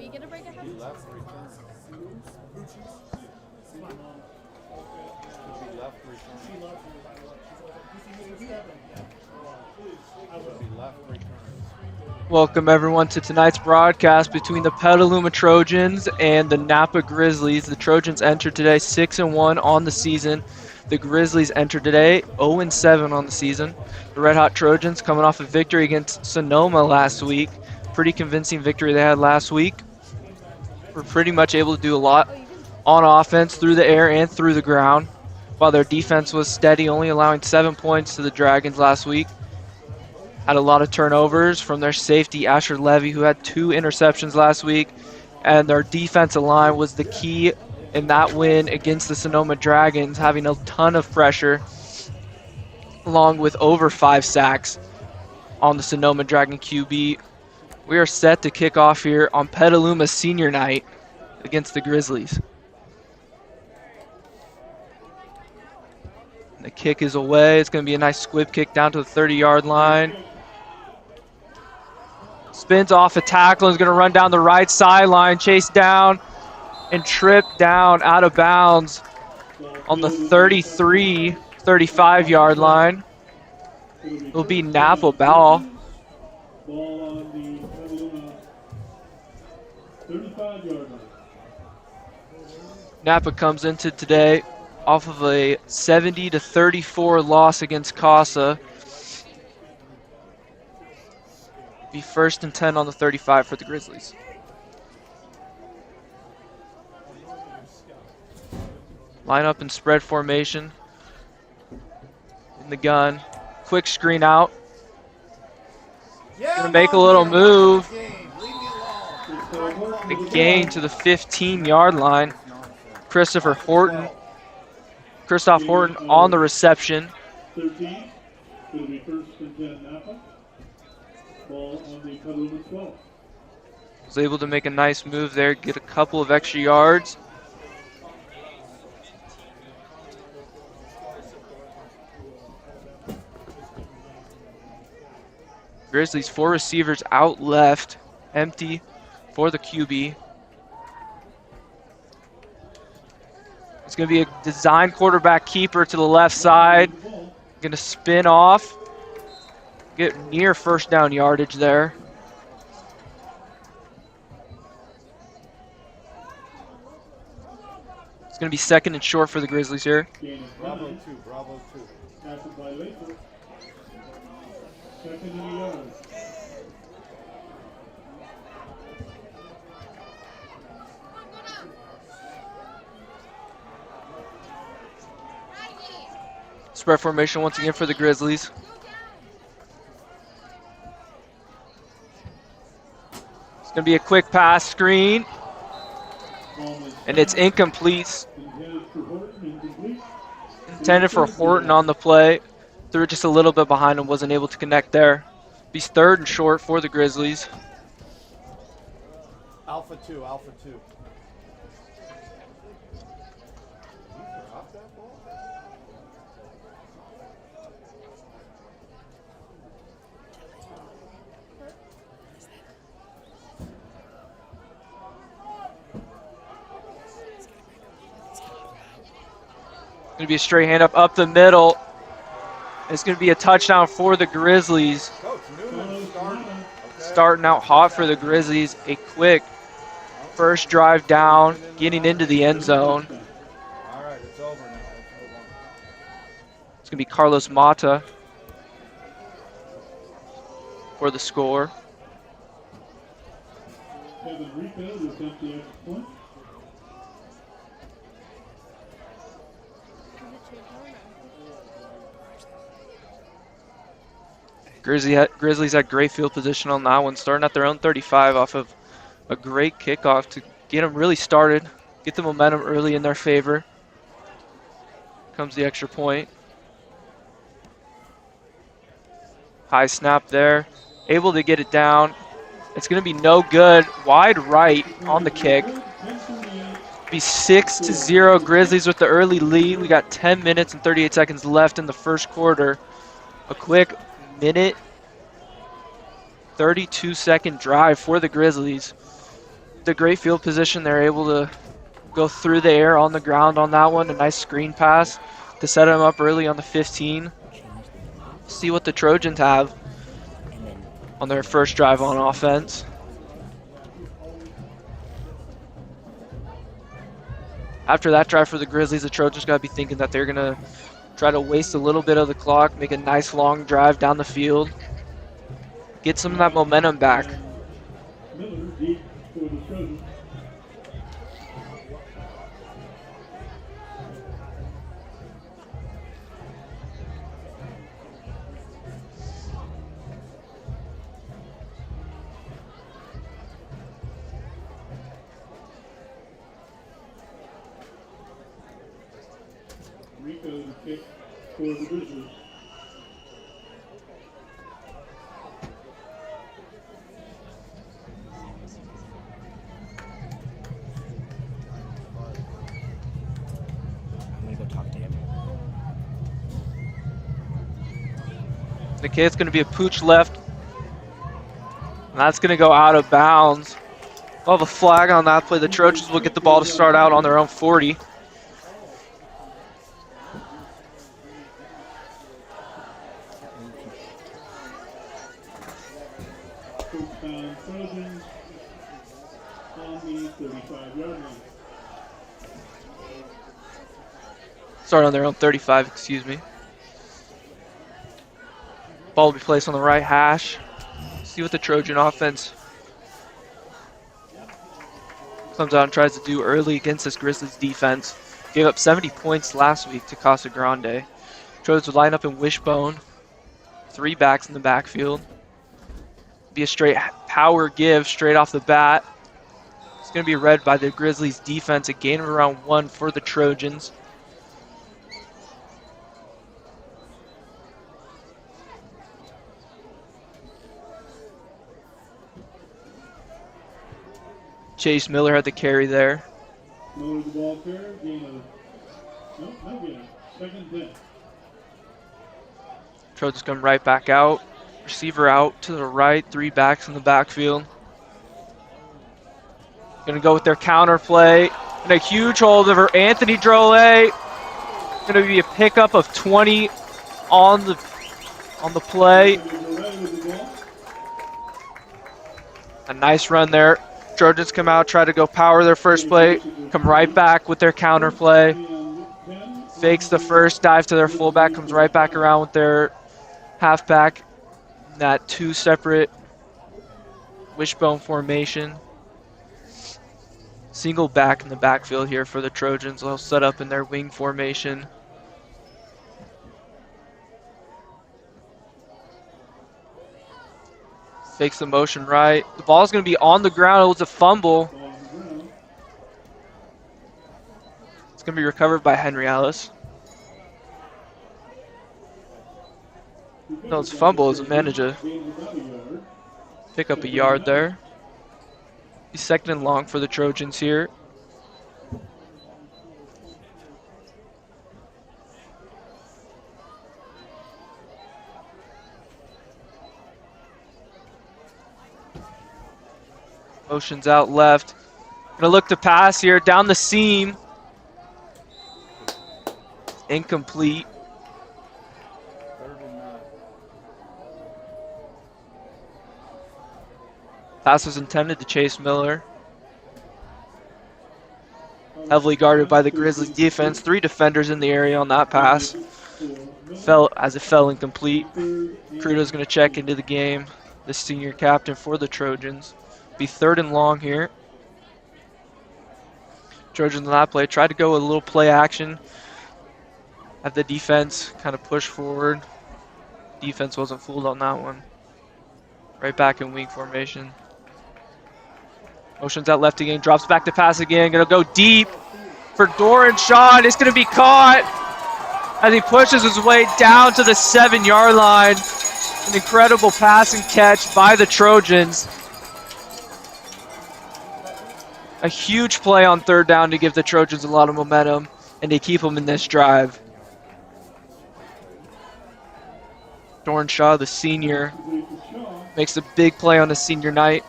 we get a break at halftime? Left return. Could be left return. Could be left return. Welcome everyone to tonight's broadcast between the Petaluma Trojans and the Napa Grizzlies. The Trojans entered today 6-1 on the season. The Grizzlies entered today 0-7 on the season. The Red Hot Trojans coming off a victory against Sonoma last week. Pretty convincing victory they had last week. Were pretty much able to do a lot on offense through the air and through the ground, while their defense was steady, only allowing 7 points to the Dragons last week. Had a lot of turnovers from their safety, Asher Levy, who had 2 interceptions last week. And their defensive line was the key in that win against the Sonoma Dragons, having a ton of pressure, along with over 5 sacks on the Sonoma Dragon QB. We are set to kick off here on Petaluma Senior Night against the Grizzlies. The kick is away. It's going to be a nice squib kick down to the 30-yard line. Spins off a tackle and is going to run down the right sideline, chase down and trip down out of bounds on the 33, 35-yard line. It'll be Napa ball. Ball on the Petaluma 35-yard line. Napa comes into today off of a 70-34 loss against Casa. Be 1st and 10 on the 35 for the Grizzlies. Line up in spread formation. In the gun. Quick screen out. Gonna make a little move. The gain to the 15-yard line. Christoph Horton on the reception. 13. It'll be 1st and 10 Napa. Ball on the Petaluma 12. Was able to make a nice move there, get a couple of extra yards. Grizzlies 4 receivers out left, empty for the QB. It's going to be a design quarterback keeper to the left side. Going to spin off, get near 1st down yardage there. It's going to be 2nd and short for the Grizzlies here. Bravo 2, Bravo 2. Pass it by Latham. 2nd and 11. Spread formation once again for the Grizzlies. It's going to be a quick pass screen. And it's incomplete. Intended for Horton on the play. Threw it just a little bit behind him, wasn't able to connect there. Be 3rd and short for the Grizzlies. Alpha 2, Alpha 2. Going to be a straight hand up the middle. It's going to be a touchdown for the Grizzlies. Coach Newman Starting out hot for the Grizzlies. A quick 1st drive down, getting into the end zone. All right, it's over now. It's going to be Carlos Mata for the score. Kevin Rico will attempt the extra point. Grizzlies had great field position on that one, starting at their own 35 off of a great kickoff to get them really started, get the momentum early in their favor. Comes the extra point. High snap there, able to get it down. It's going to be no good. Wide right on the kick. Be 6-0 Grizzlies with the early lead. We got 10 minutes and 38 seconds left in the 1st quarter. A quick minute 32-second drive for the Grizzlies. the great field position. They're able to go through the air on the ground on that one. A nice screen pass to set him up early on the 15. See what the Trojans have on their first drive on offense. After that drive for the Grizzlies, the Trojans got to be thinking that they're going to try to waste a little bit of the clock, make a nice long drive down the field, get some of that momentum back. Miller deep for the Trojans. Rico to kick for the Grizzlies. I'm gonna go talk to him. Okay, it's going to be a pooch left. And that's going to go out of bounds. We'll have a flag on that play. The Trojans will get the ball to start out on their own 40. First down Trojans on the 35-yard line. Start on their own 35, excuse me. Ball will be placed on the right hash. See what the Trojan offense comes out and tries to do early against this Grizzlies defense. Gave up 70 points last week to Casa Grande. Trojans would line up in wishbone. 3 backs in the backfield. Be a straight power give straight off the bat. It's going to be read by the Grizzlies defense. A gain of around 1 for the Trojans. Chase Miller had the carry there. Miller the ball carrier, gain of, no gain of, second down. Trojans come right back out. Receiver out to the right. 3 backs in the backfield. Going to go with their counter play. And a huge hold over Anthony Drolet. Going to be a pickup of 20 on the play. A nice run there. Trojans come out, try to go power their first play, come right back with their counter play. Fakes the first, dive to their fullback, comes right back around with their halfback. That 2 separate wishbone formation. Single back in the backfield here for the Trojans. They'll set up in their wing formation. Fakes the motion right. The ball's going to be on the ground. It was a fumble. It's going to be recovered by Henry Ellis. No, it's fumble as a manager. Pick up a yard there. He's second and long for the Trojans here. Motion's out left. Gonna look to pass here down the seam. Incomplete. 3rd and 9. Pass was intended to Chase Miller. Heavily guarded by the Grizzlies defense. 3 defenders in the area on that pass. It fell incomplete. Crudo's gonna check into the game. The senior captain for the Trojans. Be 3rd and long here. Trojans on that play tried to go a little play action. Have the defense kind of push forward. Defense wasn't fooled on that one. Right back in wing formation. Motions out left again, drops back to pass again. Gonna go deep for Doran Shaw, and it's gonna be caught as he pushes his way down to the 7-yard line. An incredible pass and catch by the Trojans. A huge play on 3rd down to give the Trojans a lot of momentum and to keep them in this drive. Doran Shaw, the senior, makes a big play on his senior night.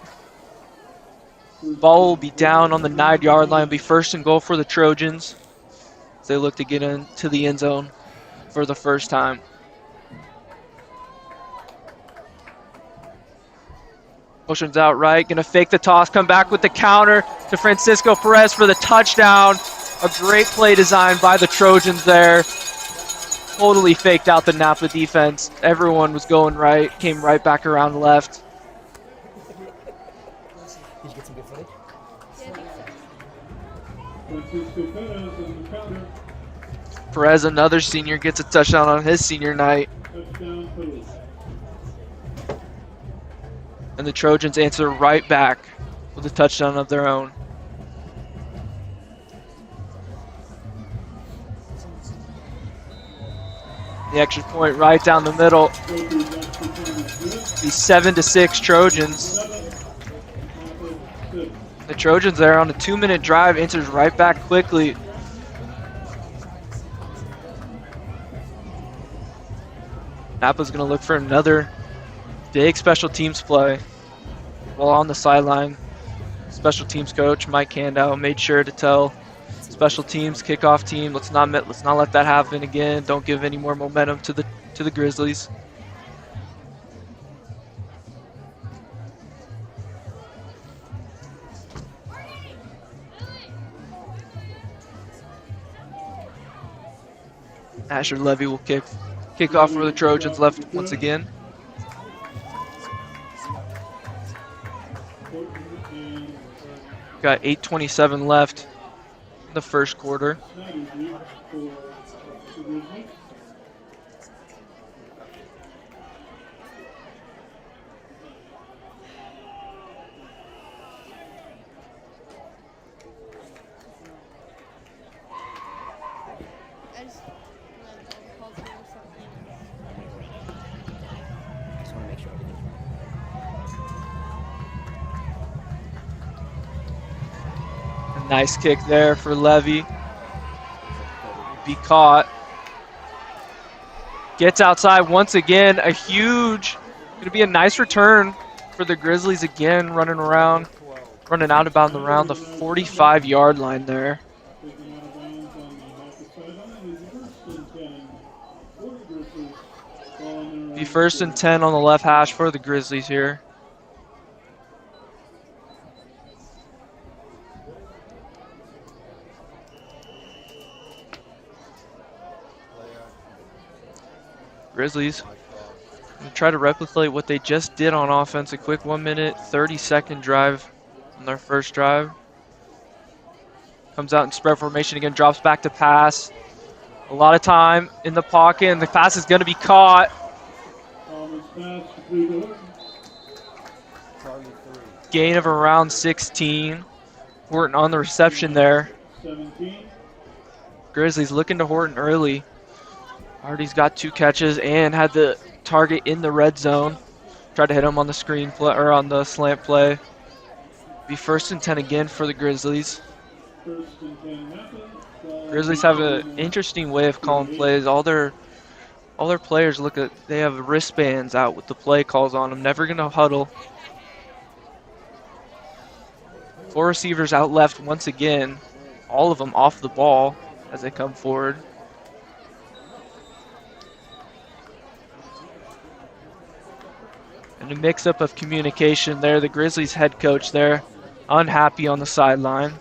Ball will be down on the 9-yard line. It'll be first and goal for the Trojans as they look to get into the end zone for the first time. Motion's out right, gonna fake the toss, come back with the counter to Francisco Perez for the touchdown. A great play design by the Trojans there. Totally faked out the Napa defense. Everyone was going right, came right back around left. Did you get some good footage? Francisco Perez on the counter. Perez, another senior, gets a touchdown on his senior night. Touchdown Perez. And the Trojans answer right back with a touchdown of their own. The extra point right down the middle. The 7-6 Trojans. The Trojans there on a 2-minute drive answers right back quickly. Napa's gonna look for another big special teams play. While on the sideline, special teams coach Mike Handow made sure to tell special teams kickoff team, let's not let that happen again. Don't give any more momentum to the Grizzlies. Asher Levy will kick off for the Trojans left once again. Got 8:27 left in the first quarter. Just want to make sure everything's right. A nice kick there for Levy. Be caught. Gets outside once again. Gonna be a nice return for the Grizzlies again, running out about around the 45-yard line there. Be first and 10 on the left hash for the Grizzlies here. Grizzlies gonna try to replicate what they just did on offense. A quick 1-minute, 30-second drive on their first drive. Comes out in spread formation again, drops back to pass. A lot of time in the pocket, and the pass is gonna be caught. Gain of around 16. Horton on the reception there. 17. Grizzlies looking to Horton early. Already's got 2 catches and had the target in the red zone. Tried to hit him on the screen play or on the slant play. Be first and 10 again for the Grizzlies. Grizzlies have an interesting way of calling plays. All their players they have wristbands out with the play calls on them. Never gonna huddle. 4 receivers out left once again. All of them off the ball as they come forward. And a mix-up of communication there. The Grizzlies head coach there, unhappy on the sideline.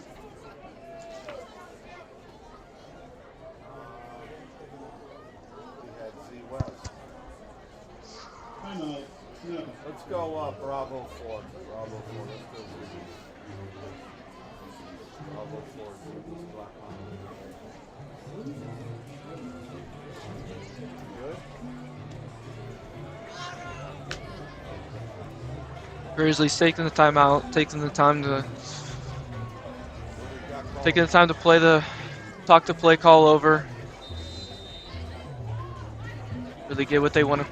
Let's go Bravo 4. Bravo 4. Let's go Grizzlies. Bravo 4. Grizzlies, Black Line. Good? Grizzlies taking the time out, taking the time to talk the play call over. Really get what they want to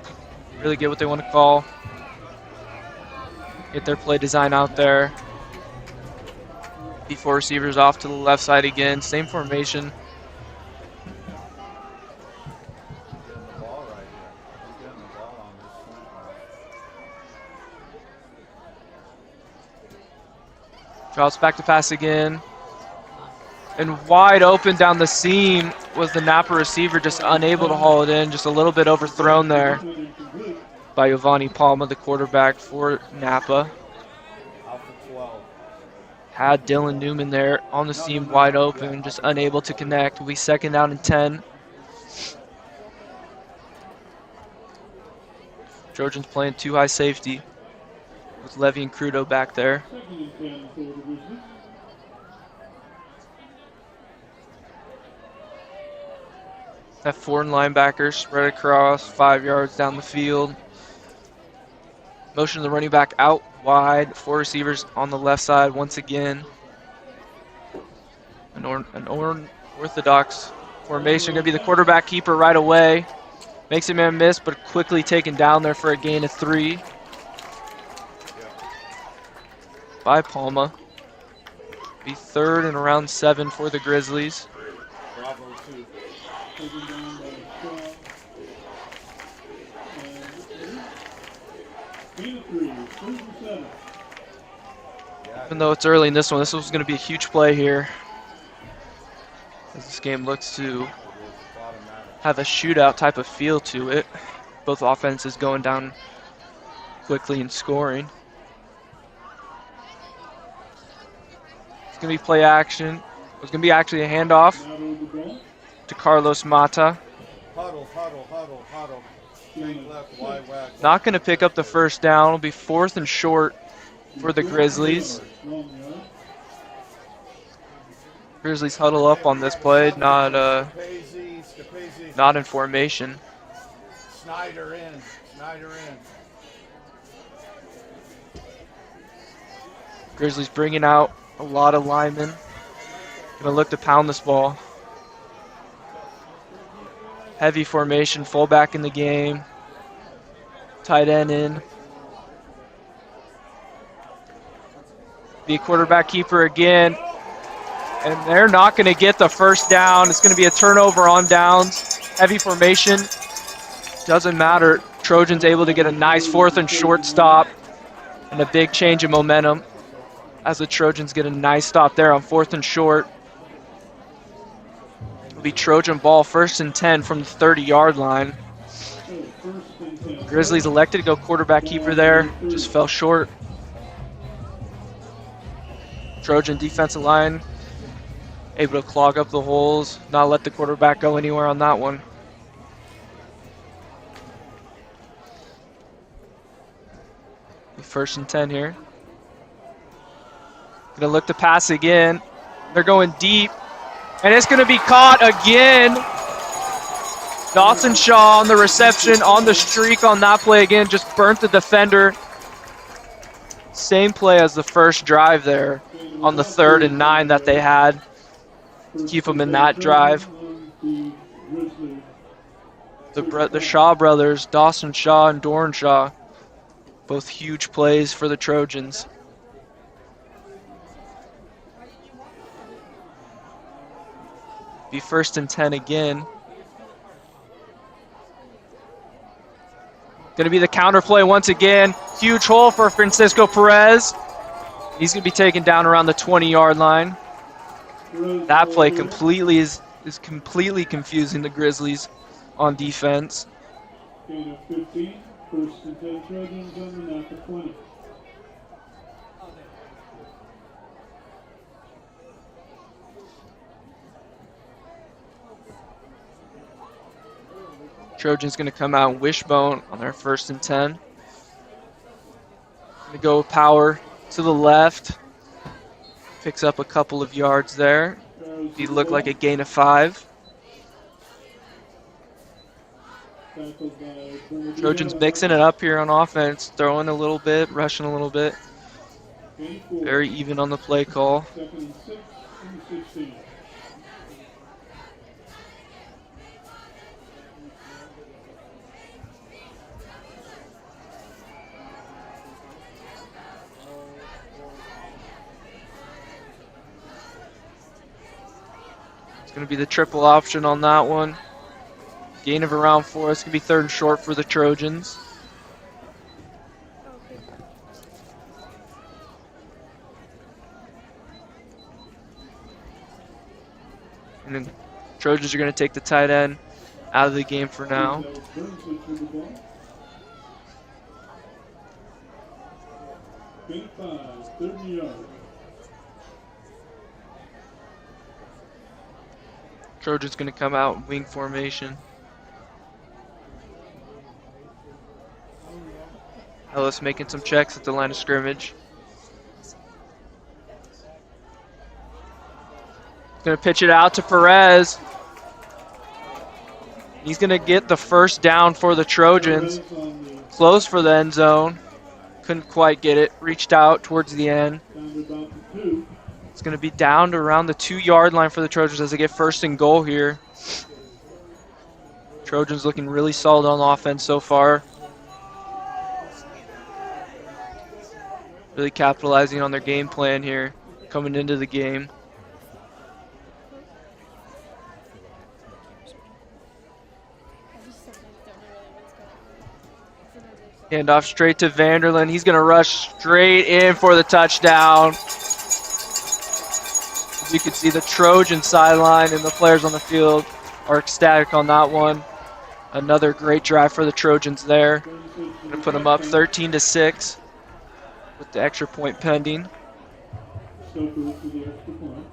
call. Get their play design out there. The 4 receivers off to the left side again. Same formation. Drops back to pass again. And wide open down the seam was the Napa receiver, just unable to haul it in, just a little bit overthrown there by Giovanni Palma, the quarterback for Napa. Out for 12. Had Dylan Newman there on the seam wide open, just unable to connect. Will be 2nd down and 10. Trojans playing 2 high safety with Levy and Crudo back there. 2nd and 10 for the Grizzlies. Have 4 linebackers spread across 5 yards down the field. Motion the running back out wide. 4 receivers on the left side once again. An orthodox formation. Going to be the quarterback keeper right away. Makes a man miss, but quickly taken down there for a gain of 3 by Palma. Be 3rd and around 7 for the Grizzlies. Bravo 2. Taken down by Shaw. And gain of 3, 3rd and 7. Even though it's early in this one, this was going to be a huge play here, as this game looks to have a shootout type of feel to it. Both offenses going down quickly and scoring. It's going to be play action. It's going to be actually a handoff to Carlos Mata. Huddle, huddle, huddle, huddle. Fake left, wide whack. Not going to pick up the 1st down. It'll be 4th and short for the Grizzlies. Grizzlies huddle up on this play, not in formation. Snyder in. Snyder in. Grizzlies bringing out a lot of linemen. Gonna look to pound this ball. Heavy formation, fullback in the game. Tight end in. Be a quarterback keeper again. And they're not going to get the 1st down. It's going to be a turnover on downs. Heavy formation. Doesn't matter. Trojans able to get a nice 4th and short stop. And a big change in momentum as the Trojans get a nice stop there on 4th and short. It'll be Trojan ball 1st and 10 from the 30-yard line. Grizzlies elected to go quarterback keeper there. Just fell short. Trojan defensive line able to clog up the holes, not let the quarterback go anywhere on that one. Be 1st and 10 here. Gonna look to pass again. They're going deep, and it's gonna be caught again. Dawson Shaw on the reception, on the streak on that play again, just burnt the defender. Same play as the first drive there on the 3rd and 9 that they had. Keep them in that drive. The Shaw brothers, Dawson Shaw and Doran Shaw, both huge plays for the Trojans. Be 1st and 10 again. Going to be the counter play once again. Huge hole for Francisco Perez. He's going to be taken down around the 20-yard line. That play completely is completely confusing the Grizzlies on defense. Gain of 15, 1st and 10 Trojans on the Napa 20. Trojans going to come out and wishbone on their 1st and 10. Going to go power to the left. Picks up a couple of yards there. He looked like a gain of 5. Trojans mixing it up here on offense, throwing a little bit, rushing a little bit. Very even on the play call. 2nd and 6 and 16. It's going to be the triple option on that one. Gain of around 4. It's going to be 3rd and short for the Trojans. And then Trojans are going to take the tight end out of the game for now. That was Burnsley for the ball. Gain 5, 30 yards. Trojans going to come out in wing formation. Ellis making some checks at the line of scrimmage. Going to pitch it out to Perez. He's going to get the first down for the Trojans. Perez on the Close for the end zone. Couldn't quite get it. Reached out towards the end. down to about the 2. It's going to be down to around the 2-yard line for the Trojans as they get first and goal here. Trojans looking really solid on offense so far. Really capitalizing on their game plan here coming into the game. Hand off straight to Vanderlyn. He's going to rush straight in for the touchdown. As you can see, the Trojan sideline and the players on the field are ecstatic on that one. Another great drive for the Trojans there. Going to put them up 13-6 with the extra point pending. Stoker for the extra point.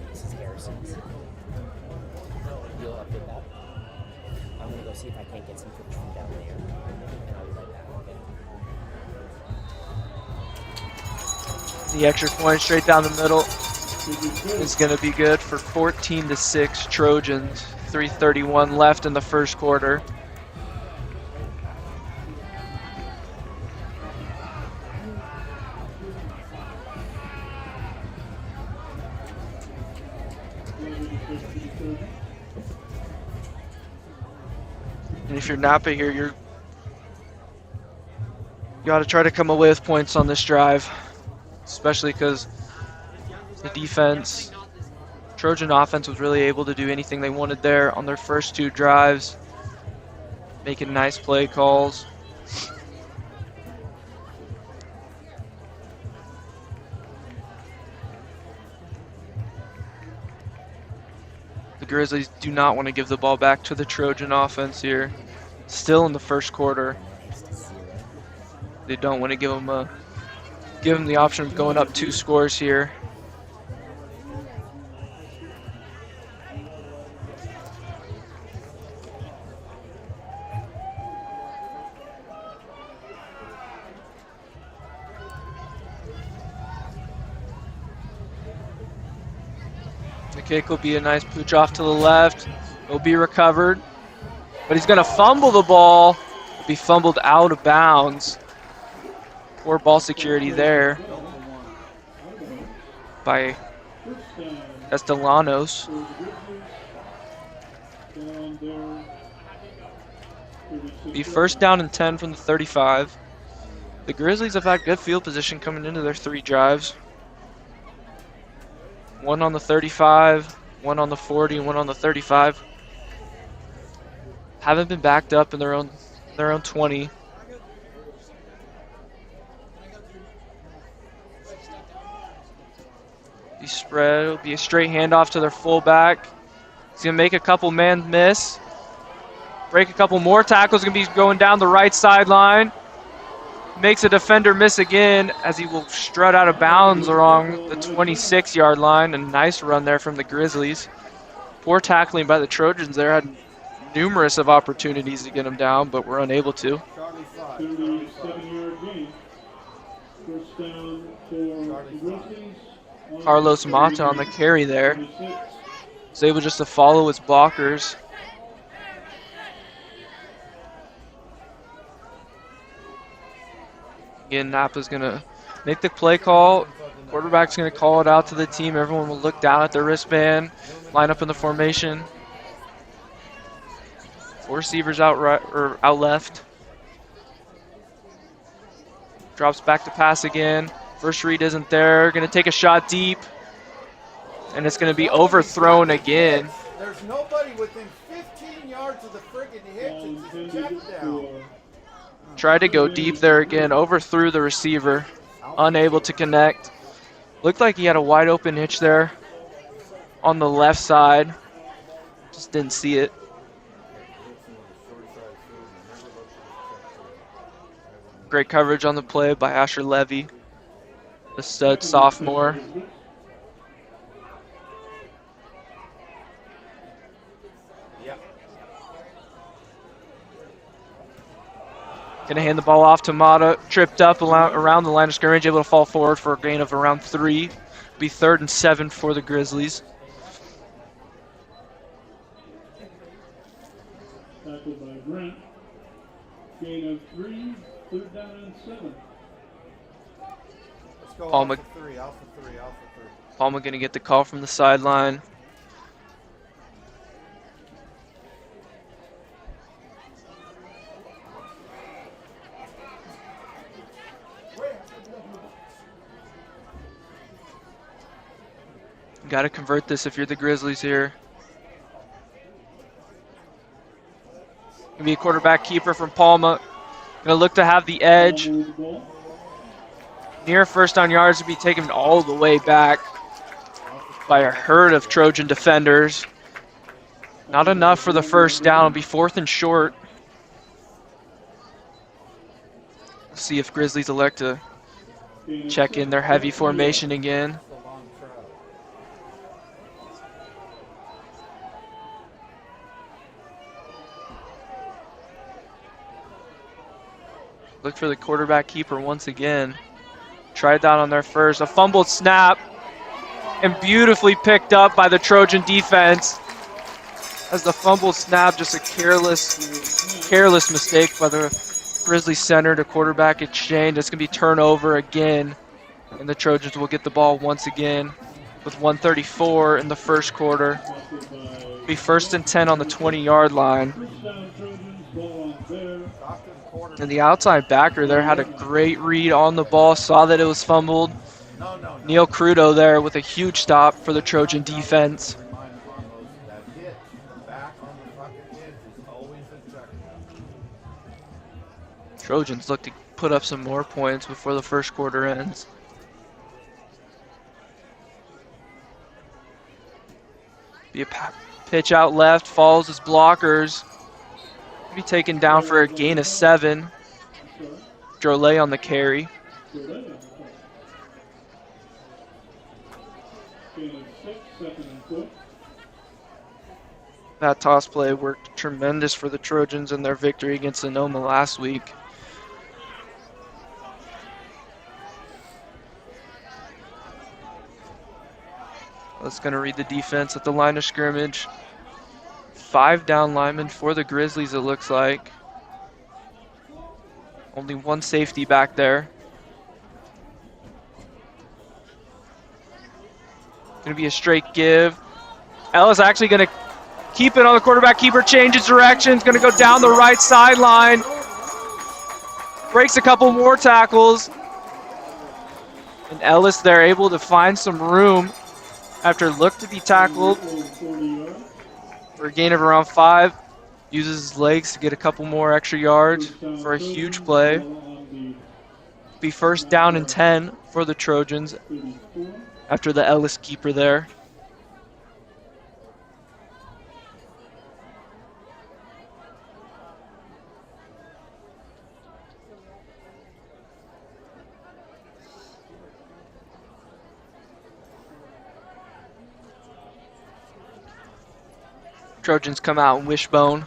This is Harrison's. You'll update that. I'm gonna go see if I can't get some footage from down there, and I'll be right back. Okay? The extra point straight down the middle is going to be good for 14-6 Trojans. 3:31 left in the first quarter. And if you're Napa here, you got to try to come away with points on this drive, especially because the defense, Trojan offense was really able to do anything they wanted there on their first 2 drives, making nice play calls. The Grizzlies do not want to give the ball back to the Trojan offense here. Still in the first quarter. They don't want to give them the option of going up 2 scores here. The kick will be a nice pooch off to the left. It'll be recovered, but he's going to fumble the ball. It'll be fumbled out of bounds. Poor ball security there by Estelanos. Be first down and 10 from the 35. The Grizzlies have had good field position coming into their 3 drives. 1 on the 35, 1 on the 40, and 1 on the 35. Haven't been backed up in their own 20. Be spread. It'll be a straight handoff to their fullback. He's gonna make a couple man miss. Break a couple more tackles. Gonna be going down the right sideline. Makes a defender miss again as he will strut out of bounds along the 26-yard line. A nice run there from the Grizzlies. Poor tackling by the Trojans there. Had numerous of opportunities to get him down, but were unable to. 37-yard gain. First down for the Grizzlies. Carlos Mata on the carry there. 26. Was able just to follow his blockers. Again, Napa's going to make the play call. Quarterback's going to call it out to the team. Everyone will look down at their wristband, line up in the formation. 4 receivers out right or out left. Drops back to pass again. First read isn't there. Going to take a shot deep. And it's going to be overthrown again. There's nobody within 15 yards of the friggin' hitch. It's a check down. Tried to go deep there again, overthrew the receiver, unable to connect. Looked like he had a wide open hitch there on the left side. Just didn't see it. Great coverage on the play by Asher Levy, the stud sophomore. Gonna hand the ball off to Mata, tripped up around the line of scrimmage, able to fall forward for a gain of around 3. Be 3rd and 7 for the Grizzlies. Tackled by Grant. Gain of 3, 3rd down and 7. Let's go Palma. alpha 3, alpha 3, alpha 3. Palma gonna get the call from the sideline. Got to convert this if you're the Grizzlies here. Gonna be a quarterback keeper from Palma. Gonna look to have the edge. Near 1st down yards to be taken all the way back by a herd of Trojan defenders. Not enough for the 1st down. It'll be 4th and short. We'll see if Grizzlies elect to check in their heavy formation again. Look for the quarterback keeper once again. Tried that on their first. A fumbled snap. And beautifully picked up by the Trojan defense. As the fumbled snap, just a careless mistake by the Grizzlies center to quarterback exchange. It's going to be turnover again. And the Trojans will get the ball once again with 1:34 in the 1st quarter. Be 1st and 10 on the 20-yard line. And the outside backer there had a great read on the ball, saw that it was fumbled. Neil Crudo there with a huge stop for the Trojan defense. Trojans look to put up some more points before the 1st quarter ends. Be a pitch out left, follows his blockers. Be taken down for a gain of 7. Drolet on the carry. That toss play worked tremendous for the Trojans in their victory against Sonoma last week. That's going to read the defense at the line of scrimmage. 5 down linemen for the Grizzlies, it looks like. Only 1 safety back there. Going to be a straight give. Ellis actually going to keep it on the quarterback keeper, changes directions, going to go down the right sideline. Breaks a couple more tackles. And Ellis there able to find some room after look to be tackled for a gain of around 5. Uses his legs to get a couple more extra yards for a huge play. Be 1st down and 10 for the Trojans after the Ellis keeper there. Trojans come out in wishbone.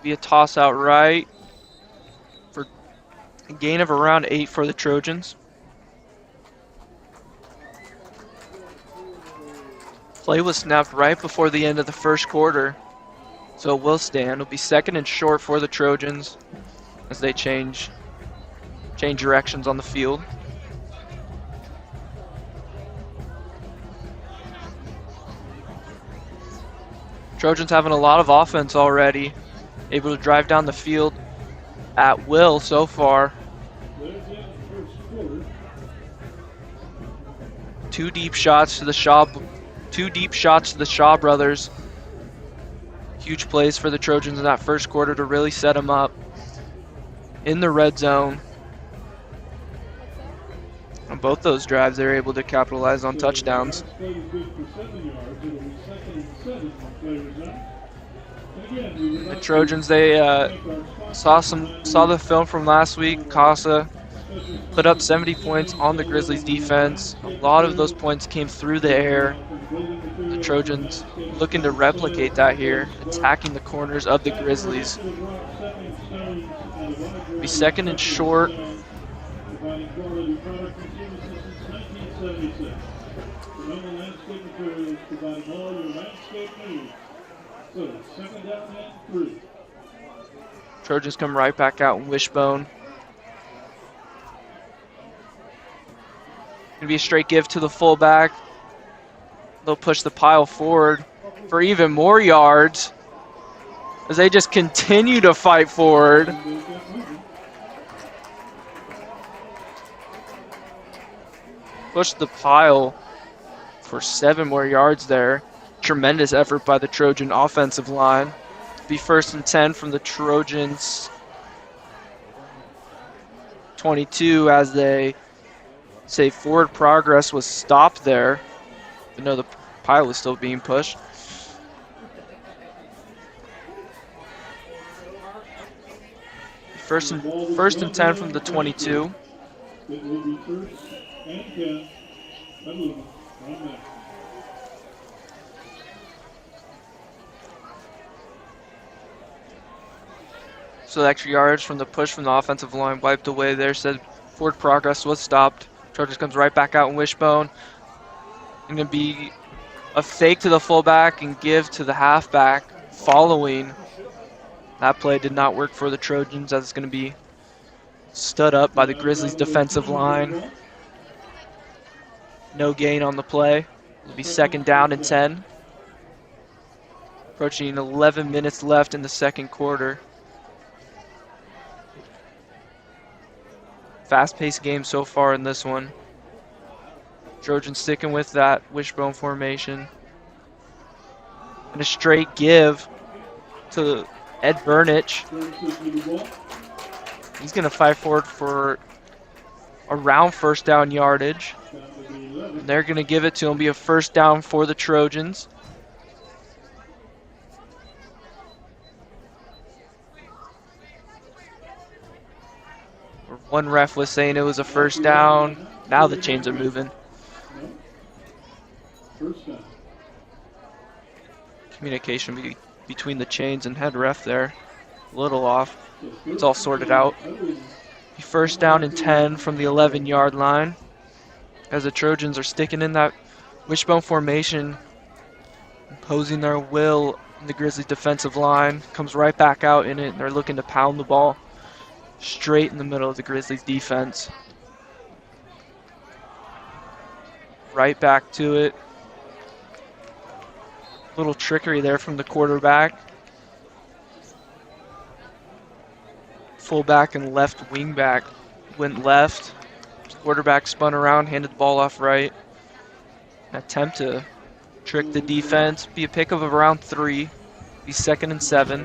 Be a toss out right for a gain of around 8 for the Trojans. Play was snapped right before the end of the 1st quarter. So it will stand. It'll be 2nd and short for the Trojans as they change directions on the field. Trojans having a lot of offense already. Able to drive down the field at will so far. Two deep shots to the Shaw brothers. Huge plays for the Trojans in that first quarter to really set them up in the red zone. On both those drives, they were able to capitalize on touchdowns. The Trojans, they saw the film from last week. Casa put up 70 points on the Grizzlies defense. A lot of those points came through the air. The Trojans looking to replicate that here, attacking the corners of the Grizzlies. Be second and short. Trojans come right back out in Wishbone. Gonna be a straight give to the fullback. They'll push the pile forward for even more yards as they just continue to fight forward. Push the pile for 7 more yards there. Tremendous effort by the Trojan offensive line. Be first and 10 from the Trojans 22 as they say forward progress was stopped there. But no, the pile is still being pushed. First and 10 from the 22. It will be first and 10. Petaluma from there. So the extra yards from the push from the offensive line wiped away there. Said forward progress was stopped. Trojans comes right back out in Wishbone. And going to be a fake to the fullback and give to the halfback following. That play did not work for the Trojans as it's going to be stood up by the Grizzlies defensive line. No gain on the play. It'll be second down and 10. Approaching 11 minutes left in the second quarter. Fast-paced game so far in this one. Trojans sticking with that wishbone formation. And a straight give to Ed Burnich. He's going to fight forward for around first down yardage. And they're going to give it to him, be a first down for the Trojans. One ref was saying it was a first down. Now the chains are moving. Communication between the chains and head ref there. A little off. It's all sorted out. First down and 10 from the 11-yard line. As the Trojans are sticking in that wishbone formation, imposing their will in the Grizzlies defensive line. Comes right back out in it, and they're looking to pound the ball straight in the middle of the Grizzlies defense. Right back to it. Little trickery there from the quarterback. Fullback and left wingback went left. Quarterback spun around, handed the ball off right. An attempt to trick the defense. Be a pick of around 3. Be second and 7.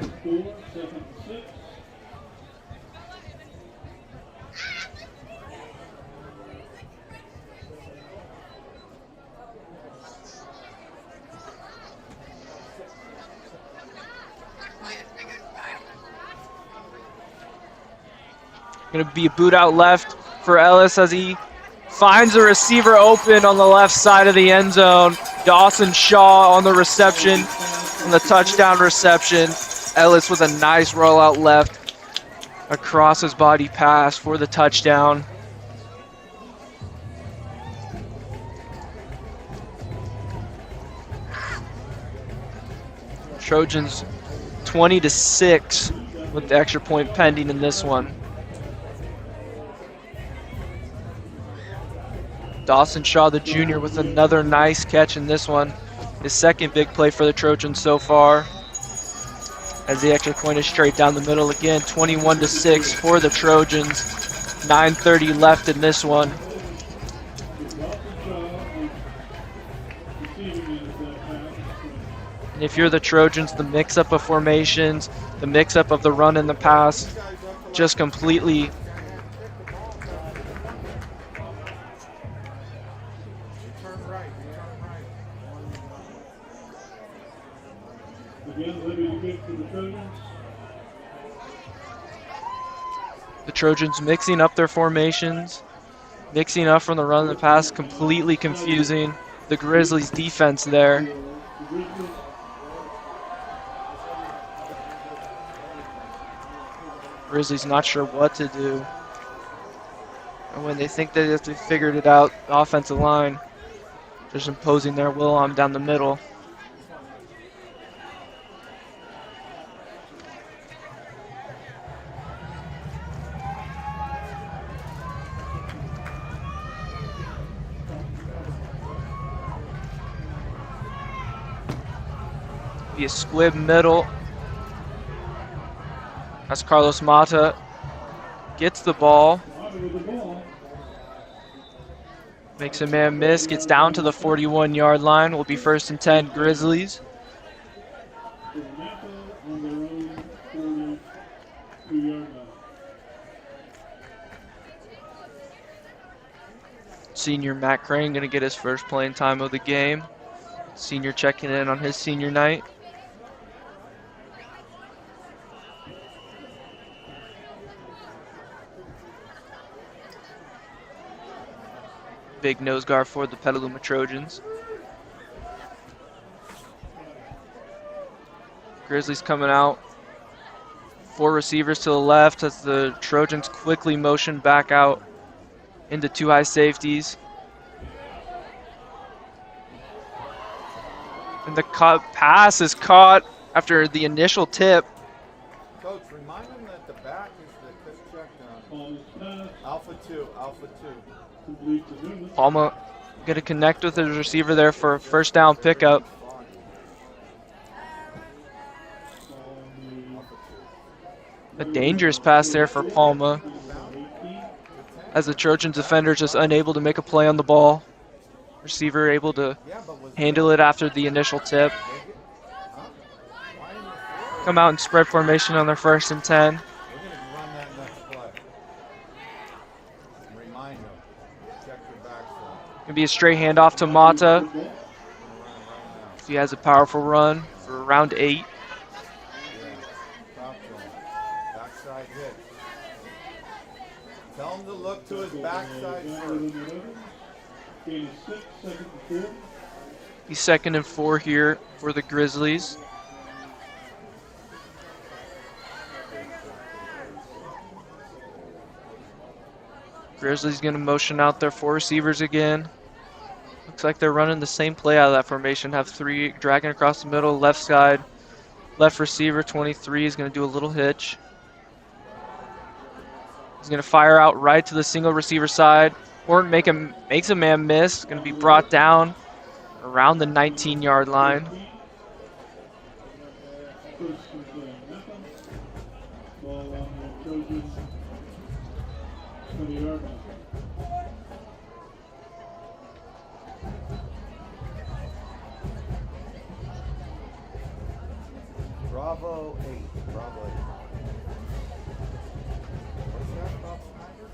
Going to be a boot out left for Ellis as he finds a receiver open on the left side of the end zone. Dawson Shaw on the reception, on the touchdown reception. Ellis with a nice rollout left across his body pass for the touchdown. Trojans 20-6 with the extra point pending in this one. Dawson Shaw, the junior, with another nice catch in this one. His second big play for the Trojans so far. As the extra point is straight down the middle again, 21-6 for the Trojans. 9:30 left in this one. receiving is pass. And if you're the Trojans, the mix-up of formations, the mix-up of the run and the pass, just completely Again, ready to kick for the Trojans. the Trojans mixing up their formations, mixing up from the run and the pass, completely confusing the Grizzlies' defense there. The Grizzlies. Grizzlies not sure what to do. And when they think they have figured it out, the offensive line just imposing their will on down the middle. Be a squib middle. As Carlos Mata gets the ball, Mata with the ball. makes a man miss, gets down to the 41-yard line. Will be 1st and 10 Grizzlies. For Napa on their own 42-yard line. Senior Matt Crane going to get his first playing time of the game. Senior checking in on his senior night. Big nose guard for the Petaluma Trojans. Grizzlies coming out. 4 receivers to the left as the Trojans quickly motion back out into 2 high safeties. And the pass is caught after the initial tip. Coach, remind them that the back is the quick check down. Ball is passed. Alpha 2, Alpha 2. Complete to Newman. Palma going to connect with his receiver there for a first down pickup. A dangerous pass there for Palma as the Trojans defender just unable to make a play on the ball. Receiver able to handle it after the initial tip. Come out in spread formation on their 1st and 10. We're going to run that next play. Remind them. Check your backside. Gonna be a straight handoff to Mata. He has a powerful run for round 8. Yeah. Talk to him. Backside hit. Tell him to look to his backside first. Gain of 6, 2nd and 4. He's 2nd and 4 here for the Grizzlies. Grizzlies gonna motion out their 4 receivers again. Looks like they're running the same play out of that formation. Have 3 dragging across the middle, left side. Left receiver 23 is gonna do a little hitch. He's gonna fire out right to the single receiver side. Horton makes a man miss. Gonna be brought down around the 19-yard line. First and 10 Napa. Ball on the Trojans 20-yard line. Bravo 8. Bravo 8. What's that about Snyder?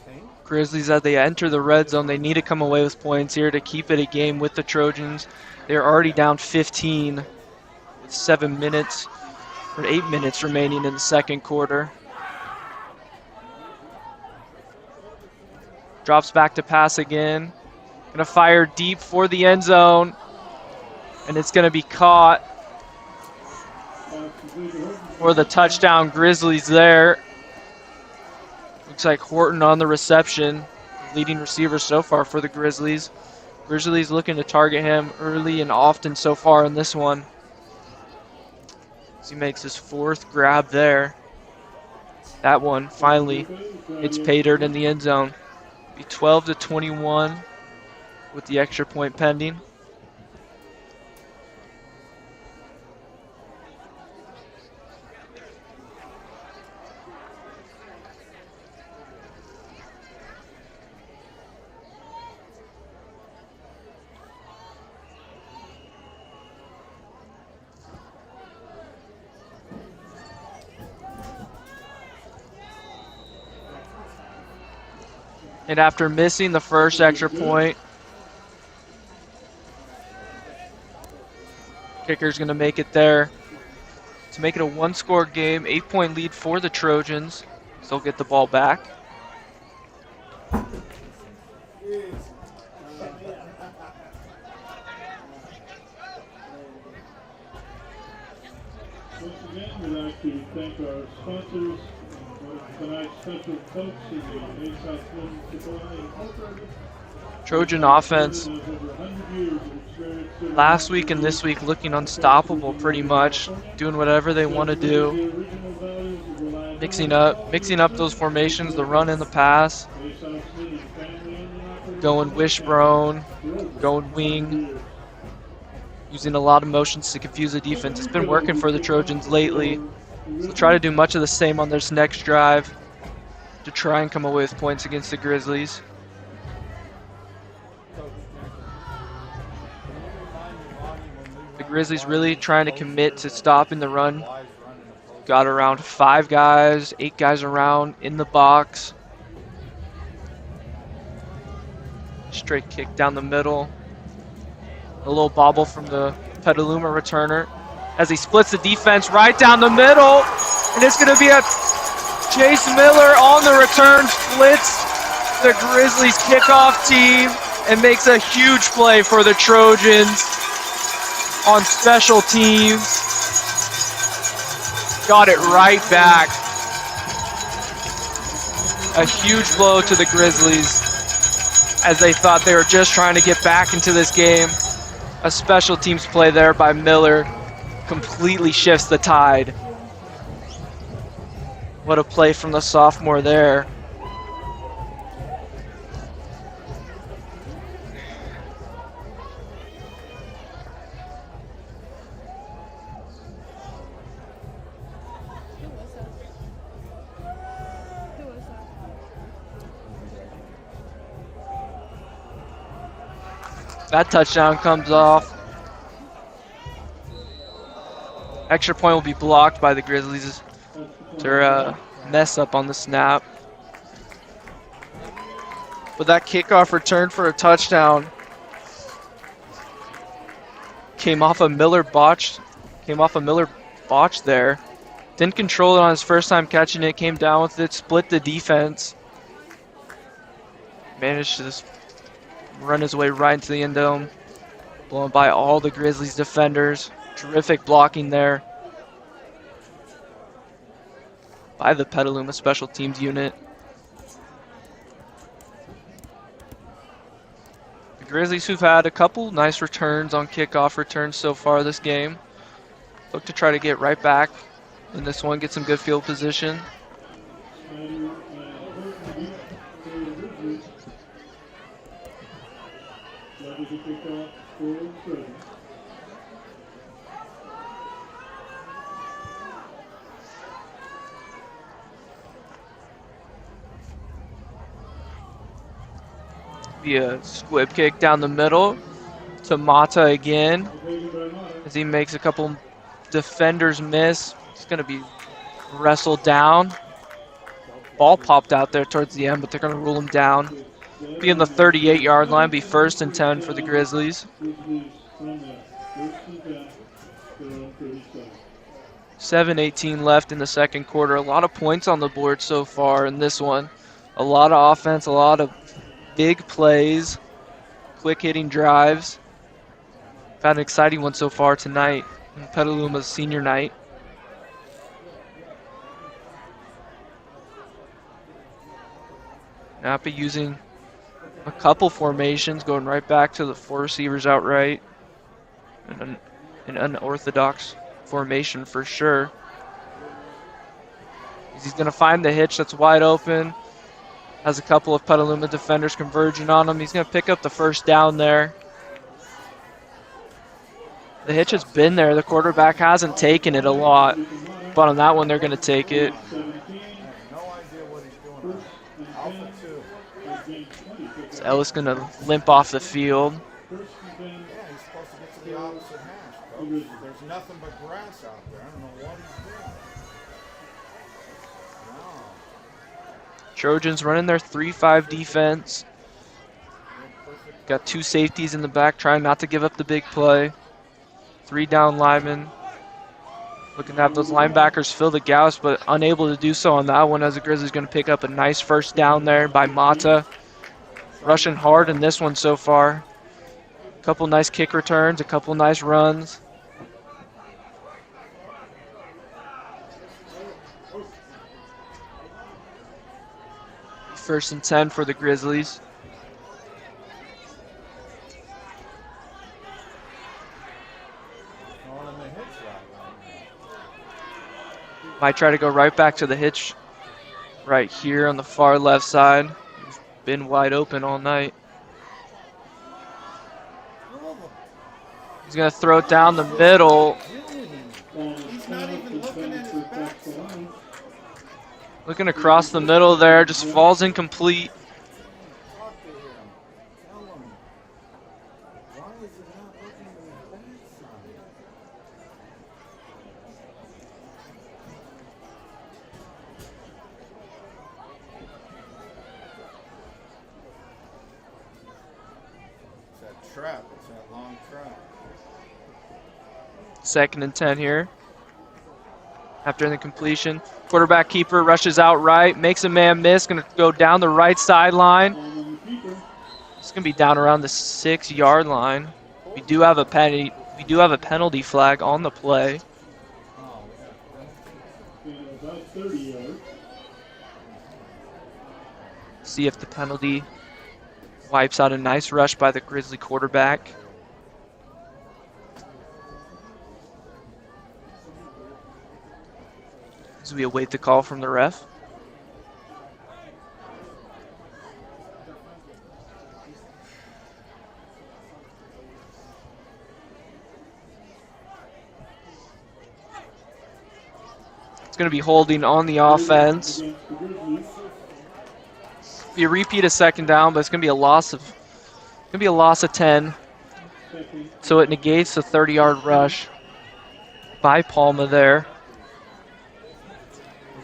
Tank? Grizzlies, as they enter the red zone, they need to come away with points here to keep it a game with the Trojans. They're already down 15 with 7 minutes or 8 minutes remaining in the second quarter. Drops back to pass again. Gonna fire deep for the end zone. And it's gonna be caught for the touchdown Grizzlies there. Looks like Horton on the reception, leading receiver so far for the Grizzlies. Grizzlies looking to target him early and often so far in this one. As he makes his 4th grab there. That one finally hits pay dirt in the end zone. Be 12-21 with the extra point pending. And after missing the first extra point, kicker's going to make it there to make it a one-score game, 8-point lead for the Trojans. So they'll get the ball back. Once again, we'd like to thank our sponsors, tonight's special coach is the A-South Women's Football Incorporated. Trojan offense last week and this week looking unstoppable pretty much, doing whatever they want to do, mixing up those formations, the run and the pass, going wishbone, going wing, using a lot of motions to confuse the defense. It's been working for the Trojans lately, so try to do much of the same on this next drive to try and come away with points against the Grizzlies. The Grizzlies really trying to commit to stopping the run. Got around 5 guys, 8 guys around in the box. Straight kick down the middle. A little bobble from the Petaluma returner as he splits the defense right down the middle. And it's going to be a Chase Miller on the return, splits the Grizzlies kickoff team and makes a huge play for the Trojans on special teams. Got it right back. A huge blow to the Grizzlies as they thought they were just trying to get back into this game. A special teams play there by Miller completely shifts the tide. What a play from the sophomore there. That touchdown comes off. Extra point will be blocked by the Grizzlies. They're mess up on the snap. But that kickoff return for a touchdown came off a Miller botch. There. Didn't control it on his first time catching it. Came down with it. Split the defense. Managed to just run his way right into the end zone. Blown by all the Grizzlies defenders. Terrific blocking there by the Petaluma special teams unit. The Grizzlies, who've had a couple nice returns on kickoff returns so far this game, look to try to get right back in this one, get some good field position. Be a squib kick down the middle to Mata again as he makes a couple defenders miss. It's going to be wrestled down. Ball popped out there towards the end, but they're going to rule him down. Be in the 38-yard line, be 1st and 10 for the Grizzlies. 7:18 left in the second quarter. A lot of points on the board so far in this one. A lot of offense, a lot of big plays, quick hitting drives. Had an exciting one so far tonight. Petaluma's senior night. Napa using a couple formations, going right back to the 4 receivers outright. An unorthodox formation for sure. He's going to find the hitch that's wide open. Has a couple of Petaluma defenders converging on him. He's going to pick up the first down there. The hitch has been there. The quarterback hasn't taken it a lot, but on that one they're going to take it. So Ellis going to limp off the field. Yeah, he's supposed to get to the opposite half, bro. There's nothing but grass out there. I don't know what he's doing. Trojans running their 3-5 defense. Got 2 safeties in the back, trying not to give up the big play. 3 down linemen. Looking to have those linebackers fill the gaps, but unable to do so on that one, as the Grizzlies going to pick up a nice first down there by Mata. Rushing hard in this one so far. A couple nice kick returns, a couple nice runs. First and 10 for the Grizzlies. Might try to go right back to the hitch right here on the far left side. He's been wide open all night. He's going to throw it down the middle. He's not even looking at his backside. Looking across the middle there, just falls incomplete. Talk to him. Tell him. Why is he not looking at his backside? It's that trap. It's that long trap. Second and 10 here. After the completion, quarterback keeper rushes out right, makes a man miss, going to go down the right sideline. It's going to be down around the 6-yard line. We do have a penalty flag on the play. See if the penalty wipes out a nice rush by the Grizzly quarterback. As we await the call from the ref. It's going to be holding on the offense. Be a repeat of second down, but it's going to be a loss of 10. So it negates the 30-yard rush by Palma there.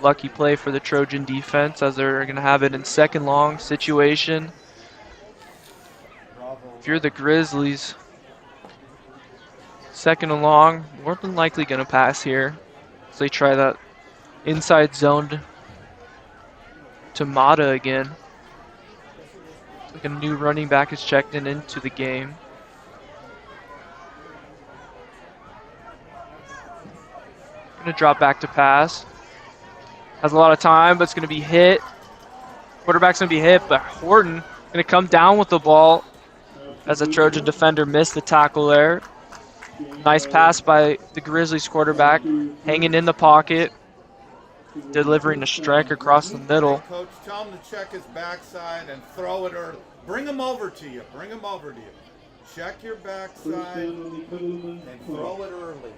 Lucky play for the Trojan defense, as they're going to have it in second long situation. If you're the Grizzlies, second and long, more than likely going to pass here. So they try that inside zone to Mata again. Like a new running back is checked into the game. Going to drop back to pass. Has a lot of time, but it's going to be hit. Quarterback's going to be hit, but Horton going to come down with the ball as a Trojan defender missed the tackle there. Nice pass by the Grizzlies quarterback, hanging in the pocket, delivering a strike across the middle. Coach, tell him to check his backside and throw it, or bring him over to you. Bring him over to you. Check your backside and throw it early.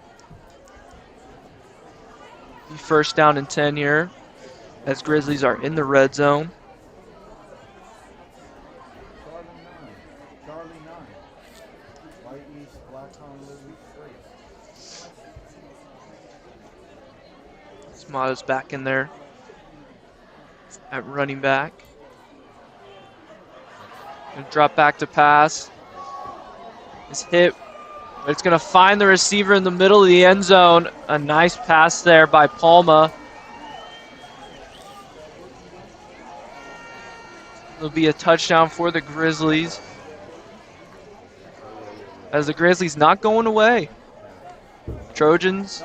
First down and 10 here, as Grizzlies are in the red zone. Charlie 9. White East, Black Honolulu 3. Mata's back in there at running back. Gonna drop back to pass. It's hit. But it's going to find the receiver in the middle of the end zone. A nice pass there by Palma. It'll be a touchdown for the Grizzlies. As the Grizzlies not going away. Trojans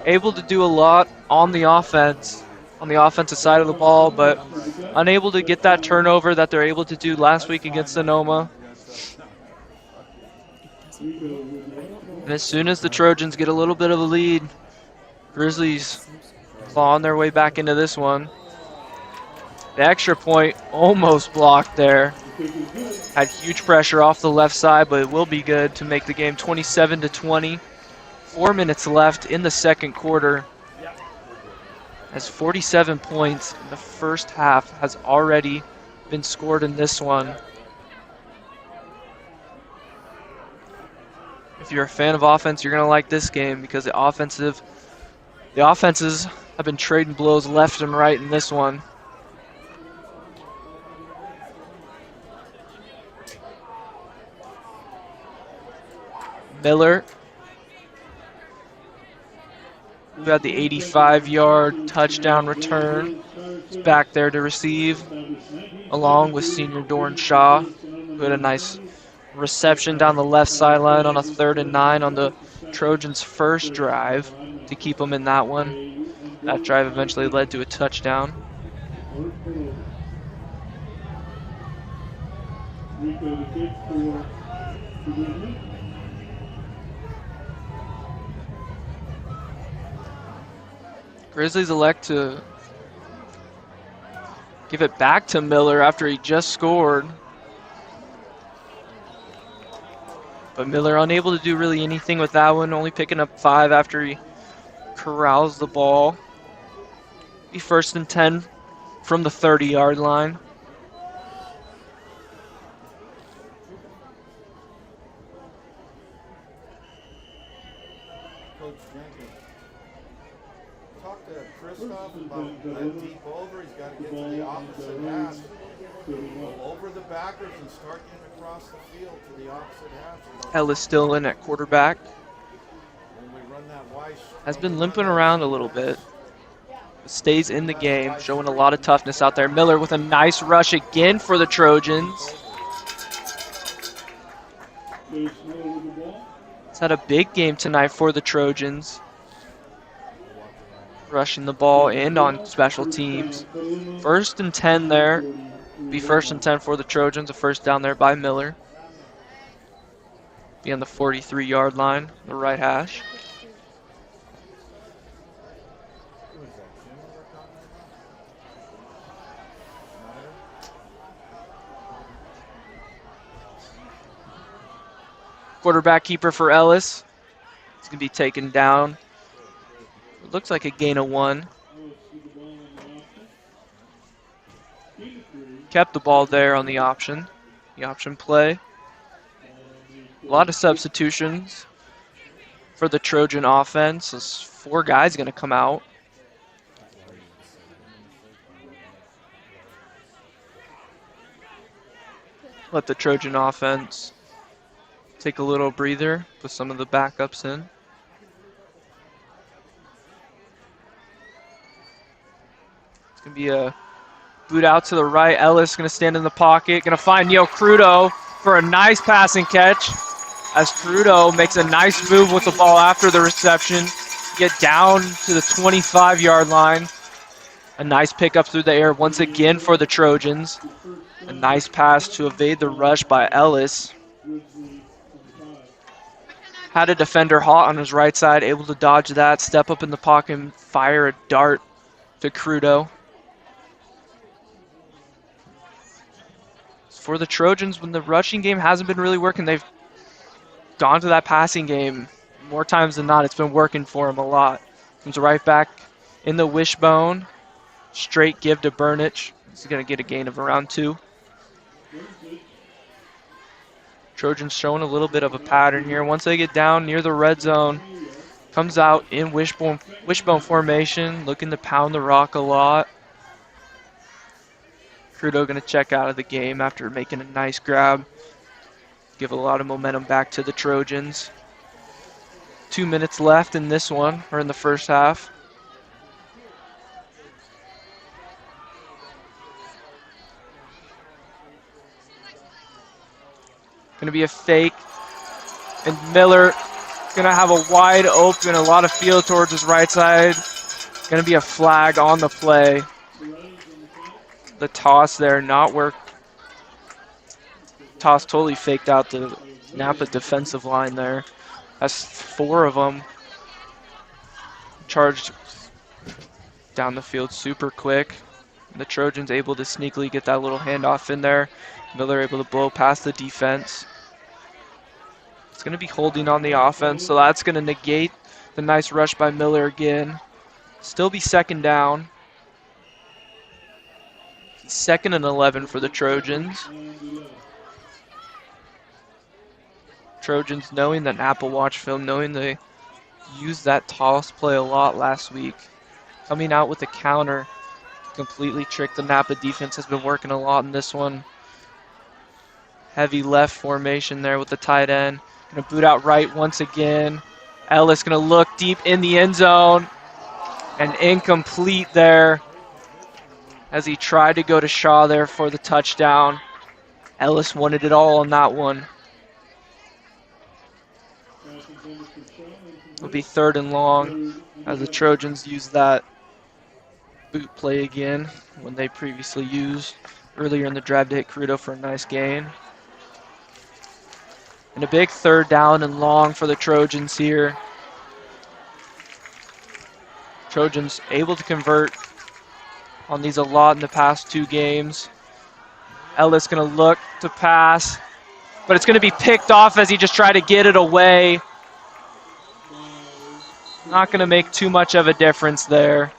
able to do a lot on the offense, on the offensive side of the ball, but unable to get that turnover that they're able to do last week against Sonoma. And as soon as the Trojans get a little bit of a lead, Grizzlies clawing their way back into this one. The extra point almost blocked there. Had huge pressure off the left side, but it will be good to make the game 27-20. 4 minutes left in the second quarter. As 47 points in the first half has already been scored in this one. If you're a fan of offense, you're going to like this game because the offenses have been trading blows left and right in this one. Miller, who had the 85-yard touchdown return, is back there to receive, along with senior Dorn Shaw, who had a nice reception down the left sideline on a 3rd and 9 on the Trojans' first drive to keep them in that one. That drive eventually led to a touchdown. Grizzlies elect to give it back to Miller after he just scored. But Miller unable to do really anything with that one, only picking up 5 after he corrals the ball. Be 1st and 10 from the 30-yard line. Coach Jenkins, talk to Christoph about that deep over. He's got to get to the opposite half. Go over the backers and start getting across the field to the opposite half. Ellis still in at quarterback. When we run that wide, Has been limping around a little bit. Stays in the game, showing a lot of toughness out there. Miller with a nice rush again for the Trojans. He's had a big game tonight for the Trojans. Rushing the ball and on special teams. 1st and 10 there. Be 1st and 10 for the Trojans. A first down there by Miller. Be on the 43-yard line, the right hash. Quarterback keeper for Ellis. He's going to be taken down. It looks like a gain of 1. Kept the ball there on the option play. A lot of substitutions for the Trojan offense. There's 4 guys going to come out. Let the Trojan offense take a little breather, put some of the backups in. It's going to be a boot out to the right. Ellis going to stand in the pocket, going to find Yo Crudo for a nice passing catch as Crudo makes a nice move with the ball after the reception. Get down to the 25-yard line. A nice pickup through the air once again for the Trojans. A nice pass to evade the rush by Ellis. Had a defender hot on his right side, able to dodge that, step up in the pocket and fire a dart to Crudo. For the Trojans, when the rushing game hasn't been really working, they've gone to that passing game. More times than not, it's been working for them a lot. Comes right back in the wishbone. Straight give to Burnich. He's going to get a gain of around 2. Trojans showing a little bit of a pattern here. Once they get down near the red zone, comes out in wishbone formation, looking to pound the rock a lot. Crudo going to check out of the game after making a nice grab. Give a lot of momentum back to the Trojans. 2 minutes left in this one, or in the first half. Going to be a fake. And Miller going to have a wide open, a lot of field towards his right side. Going to be a flag on the play. The toss there not work. Toss totally faked out the Napa defensive line there. That's 4 of them. Charged down the field super quick. The Trojans able to sneakily get that little handoff in there. Miller able to blow past the defense. It's going to be holding on the offense, so that's going to negate the nice rush by Miller again. Still be 2nd down. 2nd and 11 for the Trojans. Trojans knowing that Napa watch film, knowing they used that toss play a lot last week. Coming out with a counter to completely trick the Napa defense has been working a lot in this one. Heavy left formation there with the tight end. Gonna boot out right once again. Ellis gonna look deep in the end zone. And incomplete there as he tried to go to Shaw there for the touchdown. Ellis wanted it all on that one. It'll be 3rd and long as the Trojans use that boot play again when they previously used earlier in the drive to hit Crudo for a nice gain. And a big 3rd down and long for the Trojans here. Trojans able to convert on these a lot in the past 2 games. Ellis gonna look to pass, but it's gonna be picked off as he just tried to get it away. Not gonna make too much of a difference there,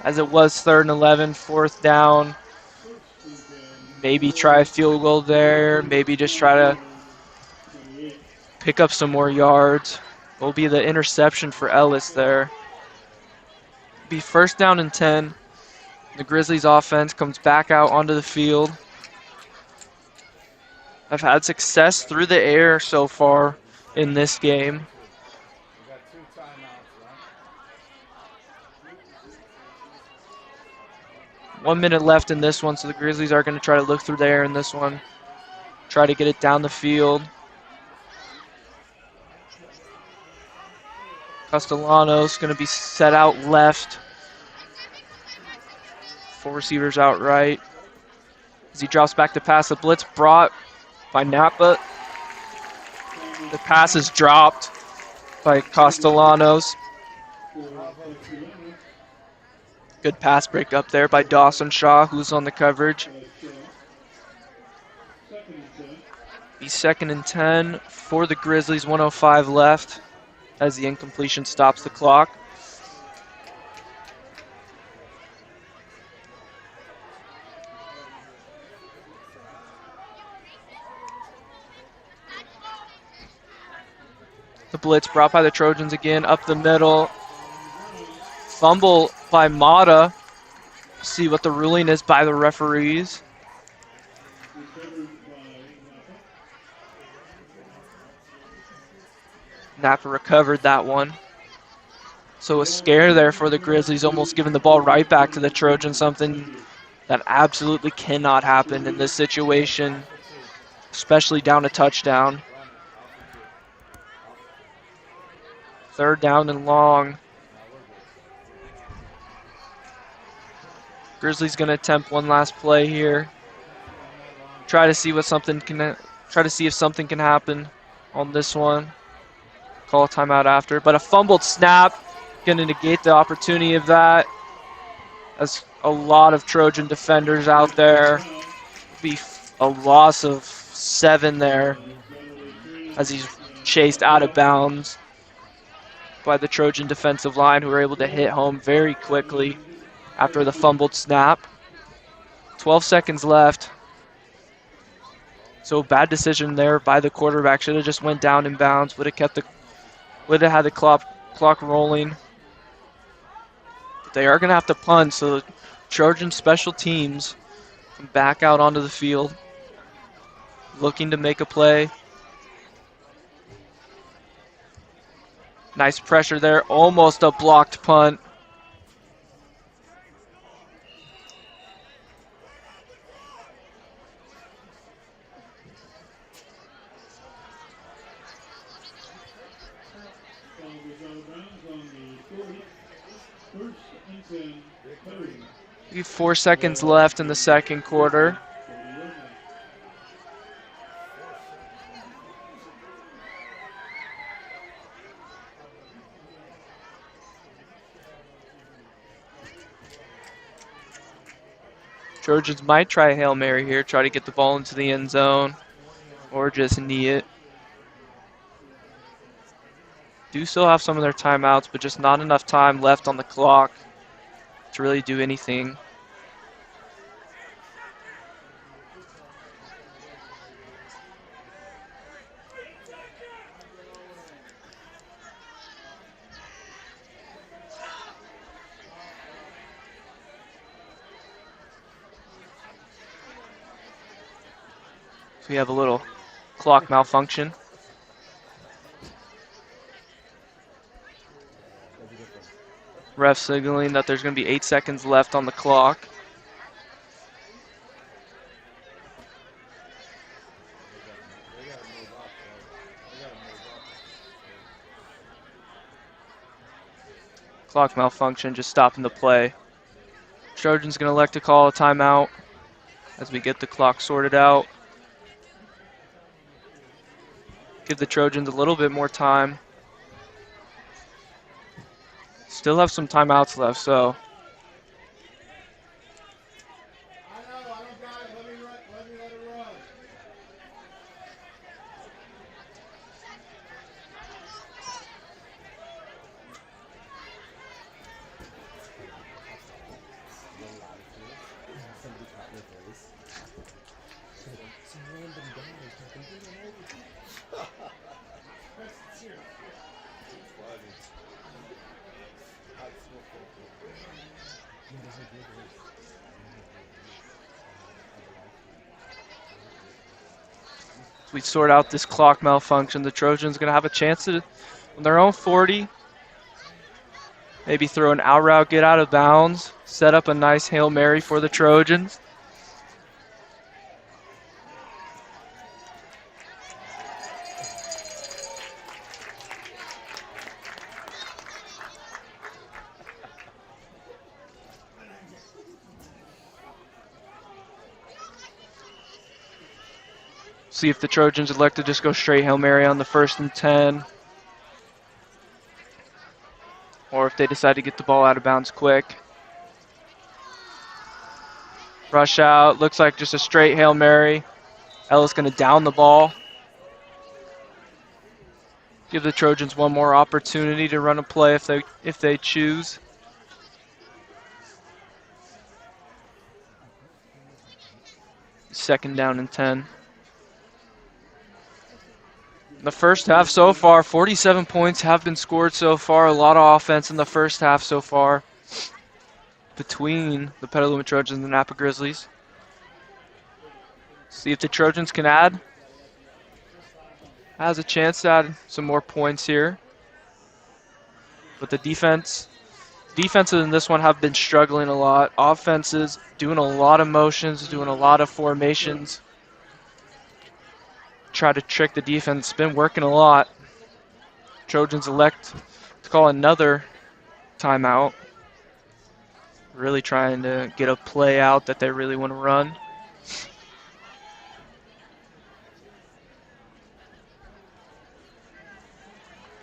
as it was 3rd and 11, 4th down. Maybe try a field goal there, maybe just try to pick up some more yards. Will be the interception for Ellis there. Be 1st down and 10. The Grizzlies offense comes back out onto the field. I've had success through the air so far in this game. 1 minute left in this one, so the Grizzlies are going to try to look through the air in this one. Try to get it down the field. Castellanos going to be set out left. 4 receivers out right. As he drops back to pass, the blitz brought by Napa. The pass is dropped by Castellanos. Good pass break up there by Dawson Shaw, who's on the coverage. Be 2nd and 10 for the Grizzlies, 1:05 left as the incompletion stops the clock. The blitz brought by the Trojans again, up the middle. Fumble by Mata. See what the ruling is by the referees. Napa recovered that one. So a scare there for the Grizzlies, almost giving the ball right back to the Trojans, something that absolutely cannot happen in this situation, especially down a touchdown. 3rd down and long. Grizzlies going to attempt one last play here. Try to see if something can happen on this one. Call a timeout after, but a fumbled snap going to negate the opportunity of that. As a lot of Trojan defenders out there. Be a loss of 7 there as he's chased out of bounds by the Trojan defensive line, who were able to hit home very quickly after the fumbled snap. 12 seconds left. So bad decision there by the quarterback. Should have just went down in bounds. Would have had the clock rolling. But they are going to have to punt, so Trojan special teams come back out onto the field, looking to make a play. Nice pressure there. Almost a blocked punt. Be 4 seconds left in the second quarter. Trojans might try a Hail Mary here, try to get the ball into the end zone, or just knee it. Do still have some of their timeouts, but just not enough time left on the clock to really do anything. So we have a little Clock malfunction. Ref signaling that there's going to be 8 seconds left on the clock. Clock malfunction, just stopping the play. Trojans going to elect to call a timeout as we get the clock sorted out. Give the Trojans a little bit more time. Still have some timeouts left, so. We sort out this clock malfunction. The Trojans going to have a chance to, on their own 40, maybe throw an out route, get out of bounds, set up a nice Hail Mary for the Trojans. See if the Trojans elect to just go straight Hail Mary on the 1st and 10. Or if they decide to get the ball out of bounds quick. Rush out, looks like just a straight Hail Mary. Ellis going to down the ball. Give the Trojans one more opportunity to run a play if they choose. Second down and 10. The first half so far, 47 points have been scored so far. A lot of offense in the first half so far between the Petaluma Trojans and the Napa Grizzlies. See if the Trojans can add. Has a chance to add some more points here. But the defenses in this one have been struggling a lot. Offenses doing a lot of motions, doing a lot of formations. Try to trick the defense. It's been working a lot. Trojans elect to call another timeout. Really trying to get a play out that they really want to run.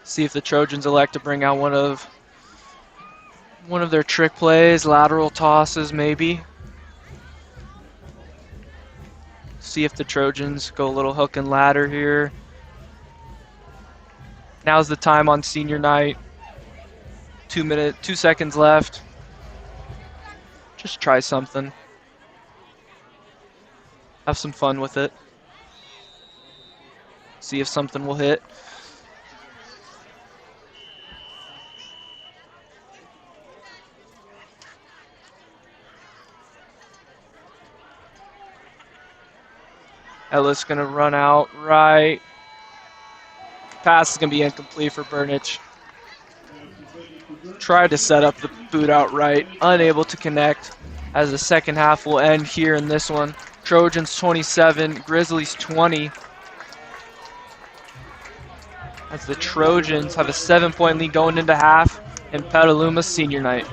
See if the Trojans elect to bring out one of their trick plays, lateral tosses maybe. See if the Trojans go a little hook and ladder here. Now's the time on senior night. 2 seconds left. Just try something. Have some fun with it. See if something will hit. Ellis going to run out right. Pass is going to be incomplete for Burnich. Tried to set up the boot out right. Unable to connect as the second half will end here in this one. Trojans 27, Grizzlies 20. As the Trojans have a 7-point lead going into half in Petaluma senior night.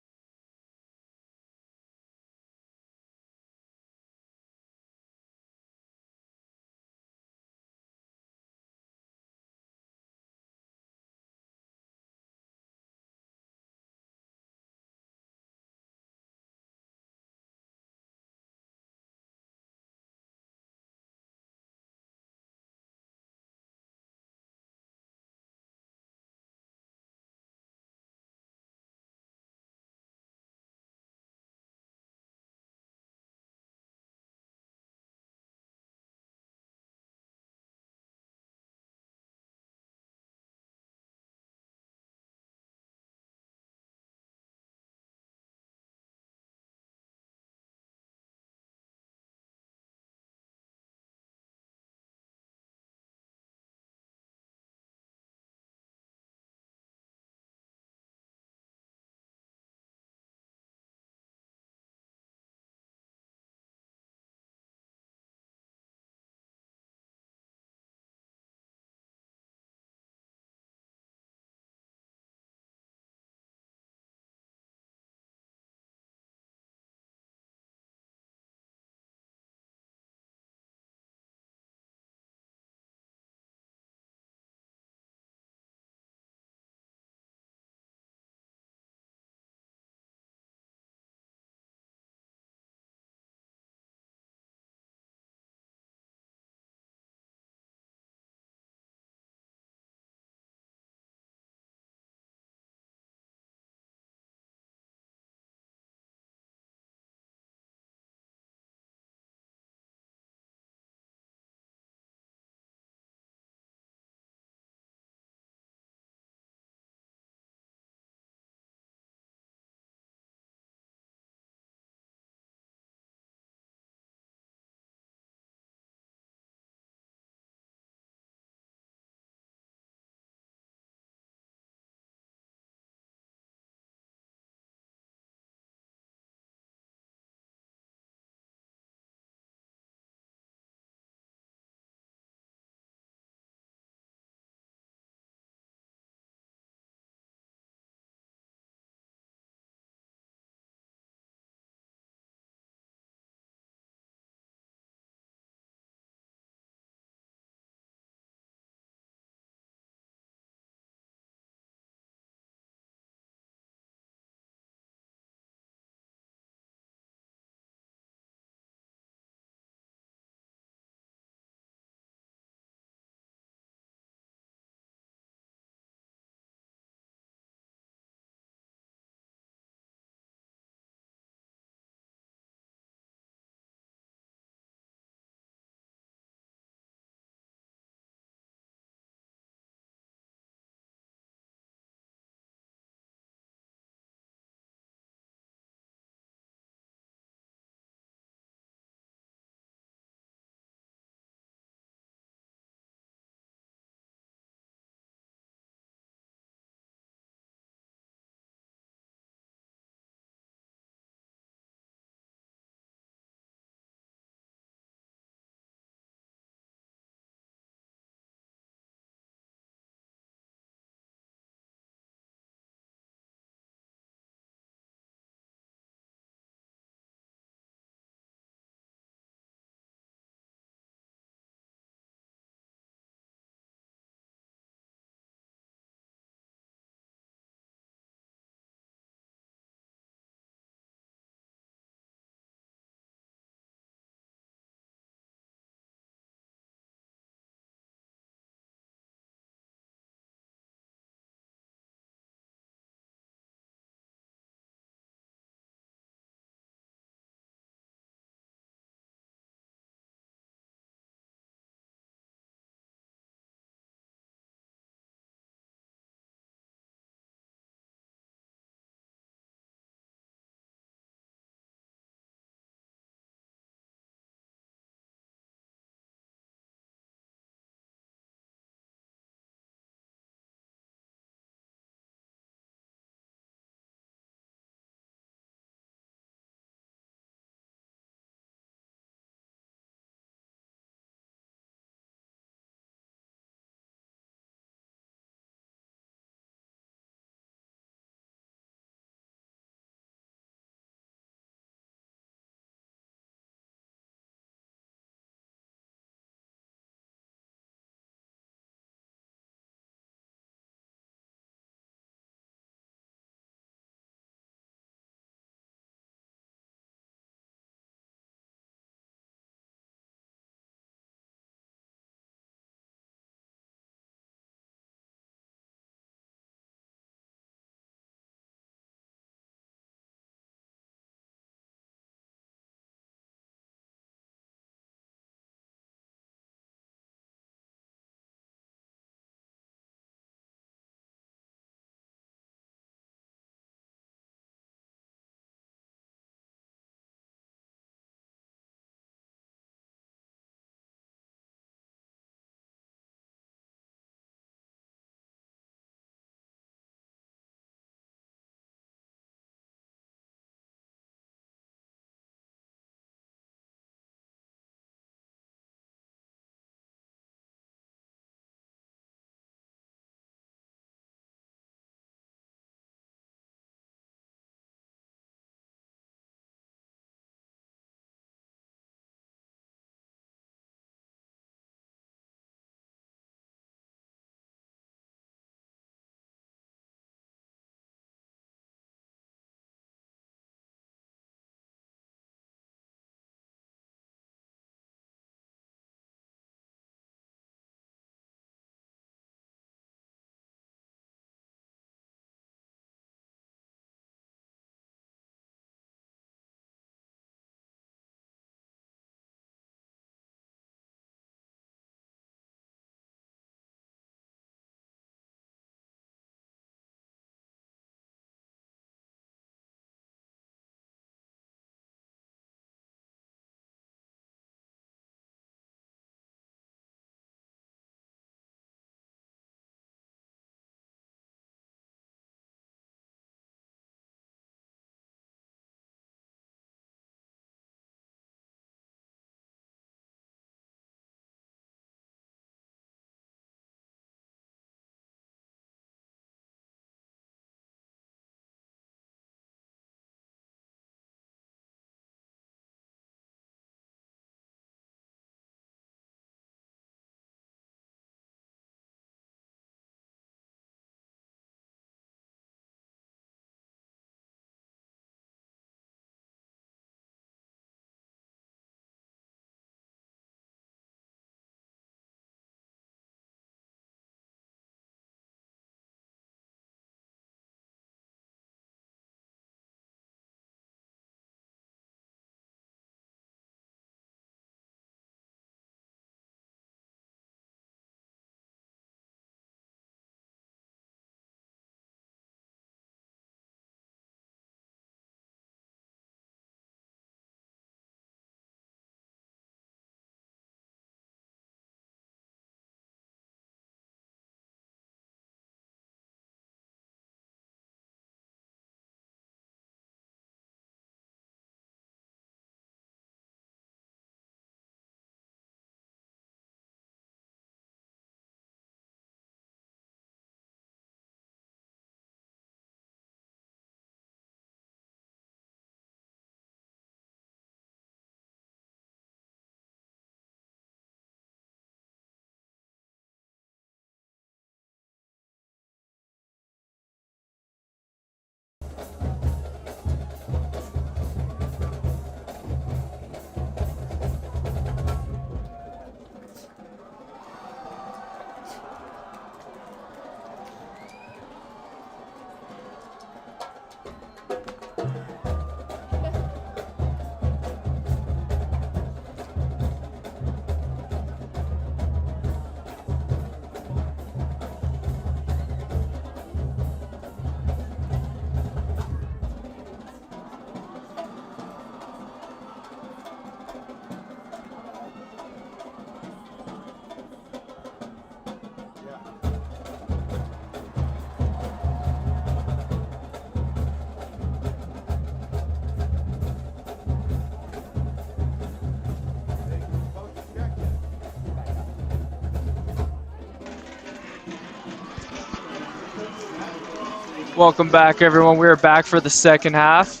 Welcome back, everyone. We are back for the second half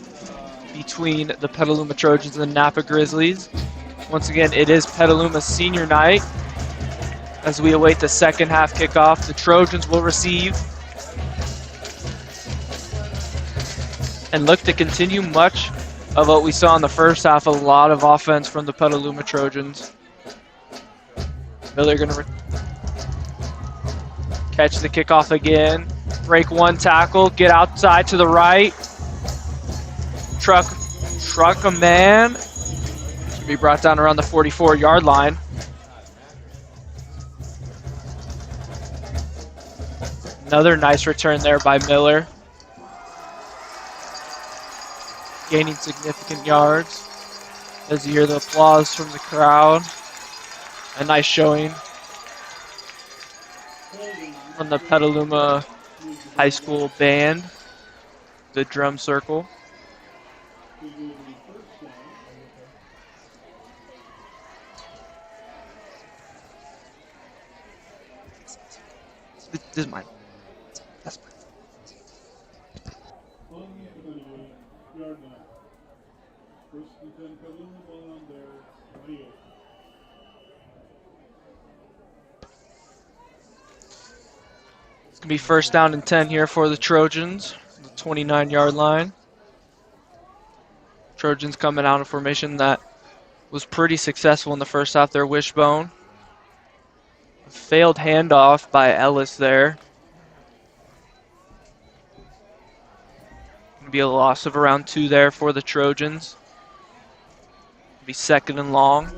between the Petaluma Trojans and the Napa Grizzlies. Once again, it is Petaluma senior night. As we await the second half kickoff, the Trojans will receive and look to continue much of what we saw in the first half, a lot of offense from the Petaluma Trojans. Miller going to catch the kickoff again. Break one tackle, get outside to the right. Truck a man. Should be brought down around the 44-yard line. Another nice return there by Miller. Gaining significant yards. As you hear the applause from the crowd. A nice showing from the Petaluma High School band, the drum circle. This is mine. That's mine. It's going to be first down and 10 here for the Trojans, the 29-yard line. Trojans coming out of formation that was pretty successful in the first half. Their wishbone. A failed handoff by Ellis there. Going to be a loss of around 2 there for the Trojans. Be second and long.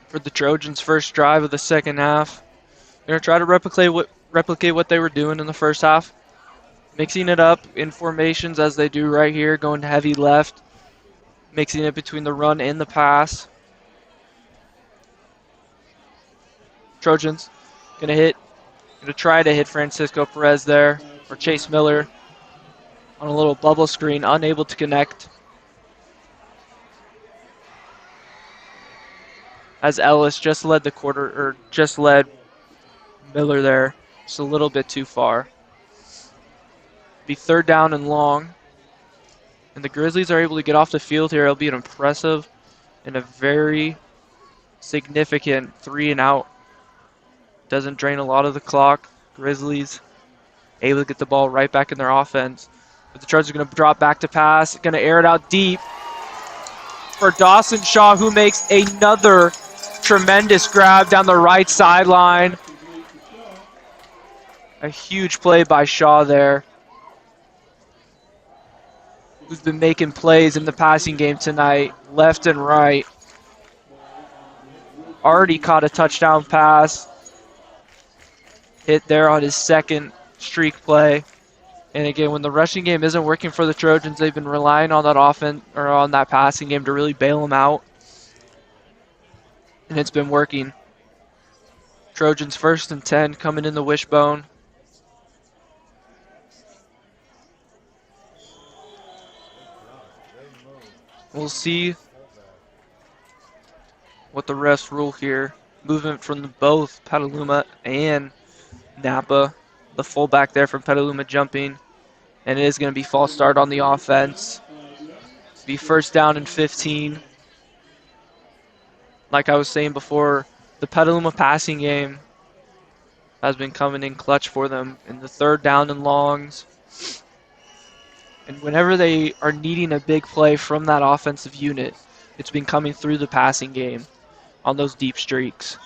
For the Trojans' first drive of the second half. They're going to try to replicate what they were doing in the first half. Mixing it up in formations as they do right here, going heavy left. Mixing it between the run and the pass. Trojans going to try to hit Francisco Perez there, or Chase Miller on a little bubble screen, unable to connect. As Ellis just led Miller there, just a little bit too far. Be third down and long. And the Grizzlies are able to get off the field here. It'll be an impressive and a very significant 3-and-out. Doesn't drain a lot of the clock. Grizzlies able to get the ball right back in their offense. But the Trojans are going to drop back to pass. Going to air it out deep for Dawson Shaw, who makes another tremendous grab down the right sideline. A huge play by Shaw there, who's been making plays in the passing game tonight, left and right. Already caught a touchdown pass. Hit there on his second streak play. And again, when the rushing game isn't working for the Trojans, they've been relying on that offense or on that passing game to really bail them out. And it's been working. Trojans first and 10 coming in the wishbone. We'll see what the refs rule here. Movement from both Petaluma and Napa. The fullback there from Petaluma jumping. And it is going to be false start on the offense. Be first down and 15. Like I was saying before, the Petaluma passing game has been coming in clutch for them in the third down and longs. And whenever they are needing a big play from that offensive unit, it's been coming through the passing game on those deep streaks.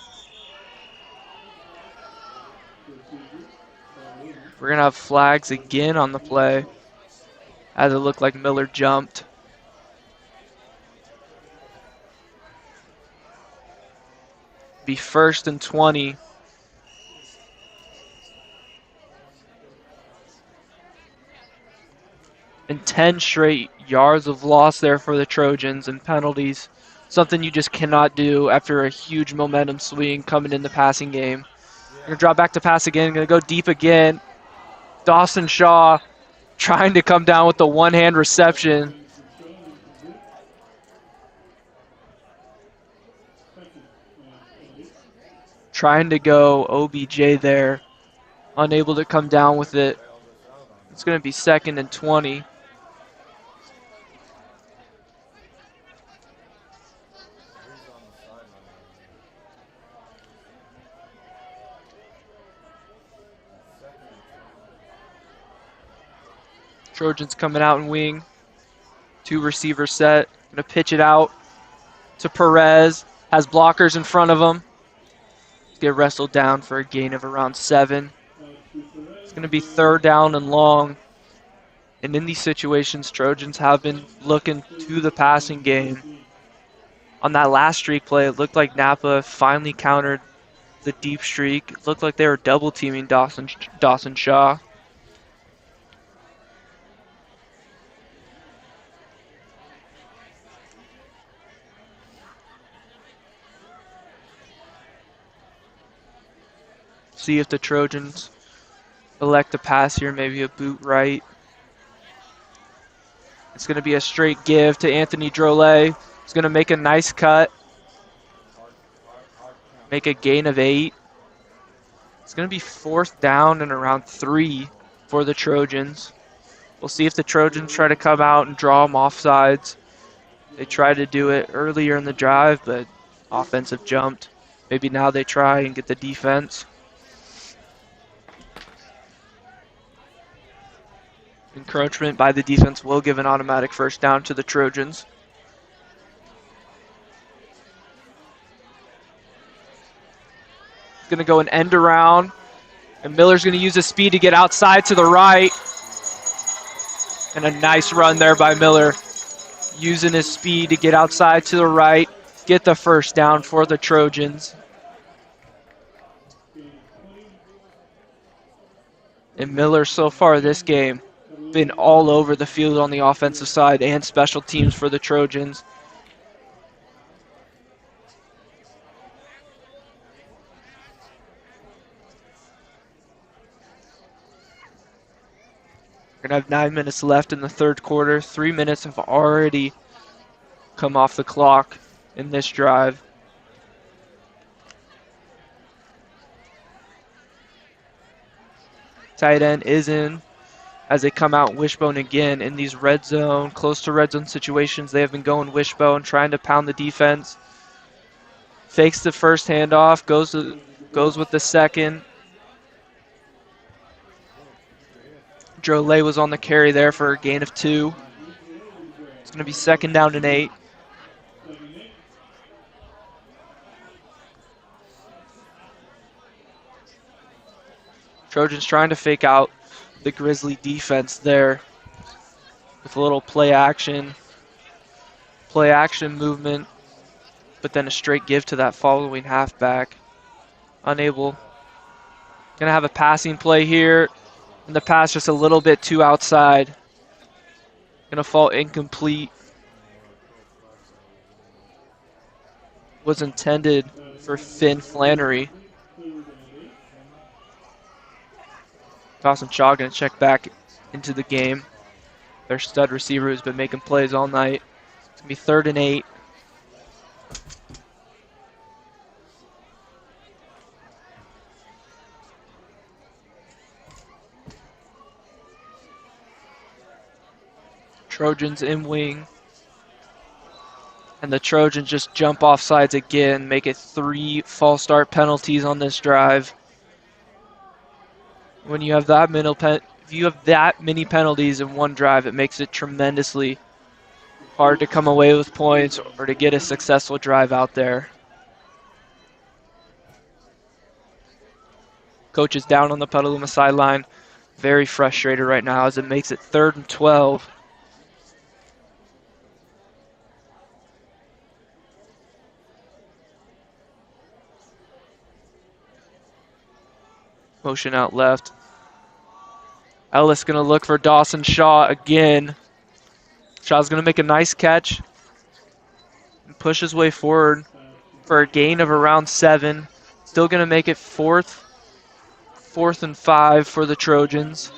We're going to have flags again on the play as it looked like Miller jumped. Be first and 20. And 10 straight yards of loss there for the Trojans and penalties. Something you just cannot do after a huge momentum swing coming in the passing game. Going to drop back to pass again. Going to go deep again. Dawson Shaw trying to come down with the one-hand reception. trying to go OBJ there, unable to come down with it. It's going to be 2nd and 20. Trojans coming out and wing. 2 receivers set. Going to pitch it out to Perez. Has blockers in front of him. Get wrestled down for a gain of around 7. It's going to be 3rd down and long. And in these situations, Trojans have been looking to the passing game. On that last streak play, it looked like Napa finally countered the deep streak. It looked like they were double teaming Dawson Shaw. See if the Trojans elect to pass here, maybe a boot right. It's going to be a straight give to Anthony Drolet. He's going to make a nice cut. Make a gain of 8. It's going to be 4th down and around 3 for the Trojans. We'll see if the Trojans try to come out and draw them off sides. They tried to do it earlier in the drive, but offensive jumped. Maybe now they try and get the defense. Encroachment by the defense will give an automatic 1st down to the Trojans. It's going to go an end around, and Miller's going to use his speed to get outside to the right. And a nice run there by Miller, using his speed to get outside to the right, get the 1st down for the Trojans. And Miller so far this game been all over the field on the offensive side and special teams for the Trojans. We're going to have 9 minutes left in the 3rd quarter. 3 minutes have already come off the clock in this drive. Tight end is in as they come out wishbone again in these red zone, close to red zone situations. They have been going wishbone, trying to pound the defense. Fakes the 1st handoff, goes with the 2nd. Drolet was on the carry there for a gain of 2. It's going to be 2nd down and 8. Trojans trying to fake out the Grizzly defense there with a little play action movement, but then a straight give to that following halfback. Unable. Gonna have a passing play here, and the pass just a little bit too outside. Gonna fall incomplete. Was intended for Finn Flannery. Dawson Shaw going to check back into the game. Their stud receiver who's been making plays all night. It's going to be 3rd and 8. Trojans in wing. And the Trojans just jump off sides again, make it 3 false start penalties on this drive. When you have that many penalties in one drive, it makes it tremendously hard to come away with points or to get a successful drive out there. Coach is down on the Petaluma sideline, very frustrated right now as it makes it 3rd and 12. Motion out left. Ellis going to look for Dawson Shaw again. Shaw's going to make a nice catch and push his way forward for a gain of around 7. Still going to make it 4th and 5 for the Trojans.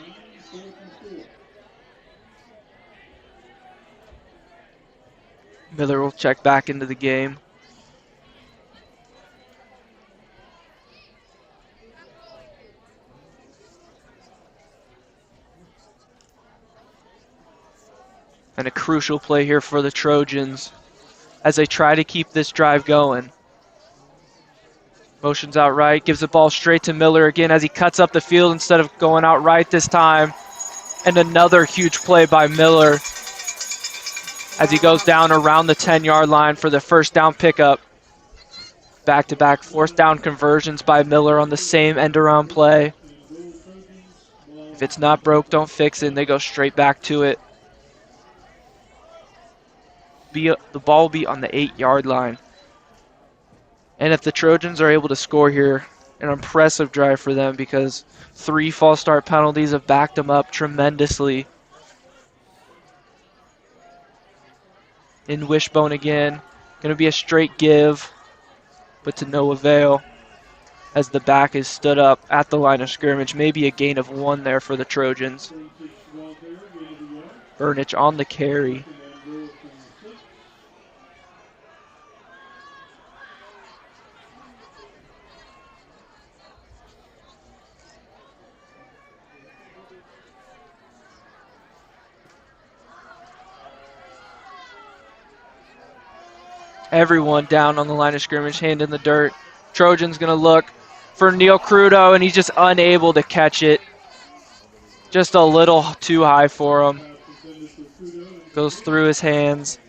Miller will check back into the game. And a crucial play here for the Trojans as they try to keep this drive going. Motions out right, gives the ball straight to Miller again as he cuts up the field instead of going out right this time. And another huge play by Miller as he goes down around the 10-yard line for the first down pickup. Back-to-back fourth down conversions by Miller on the same end-around play. If it's not broke, don't fix it, and they go straight back to it. The ball will be on the 8-yard line. And if the Trojans are able to score here, an impressive drive for them because 3 false start penalties have backed them up tremendously. In Wishbone again. Going to be a straight give, but to no avail as the back is stood up at the line of scrimmage. Maybe a gain of 1 there for the Trojans. Burnich on the carry. Everyone down on the line of scrimmage, hand in the dirt. Trojan's going to look for Neil Crudo, and he's just unable to catch it. Just a little too high for him. Goes through his hands.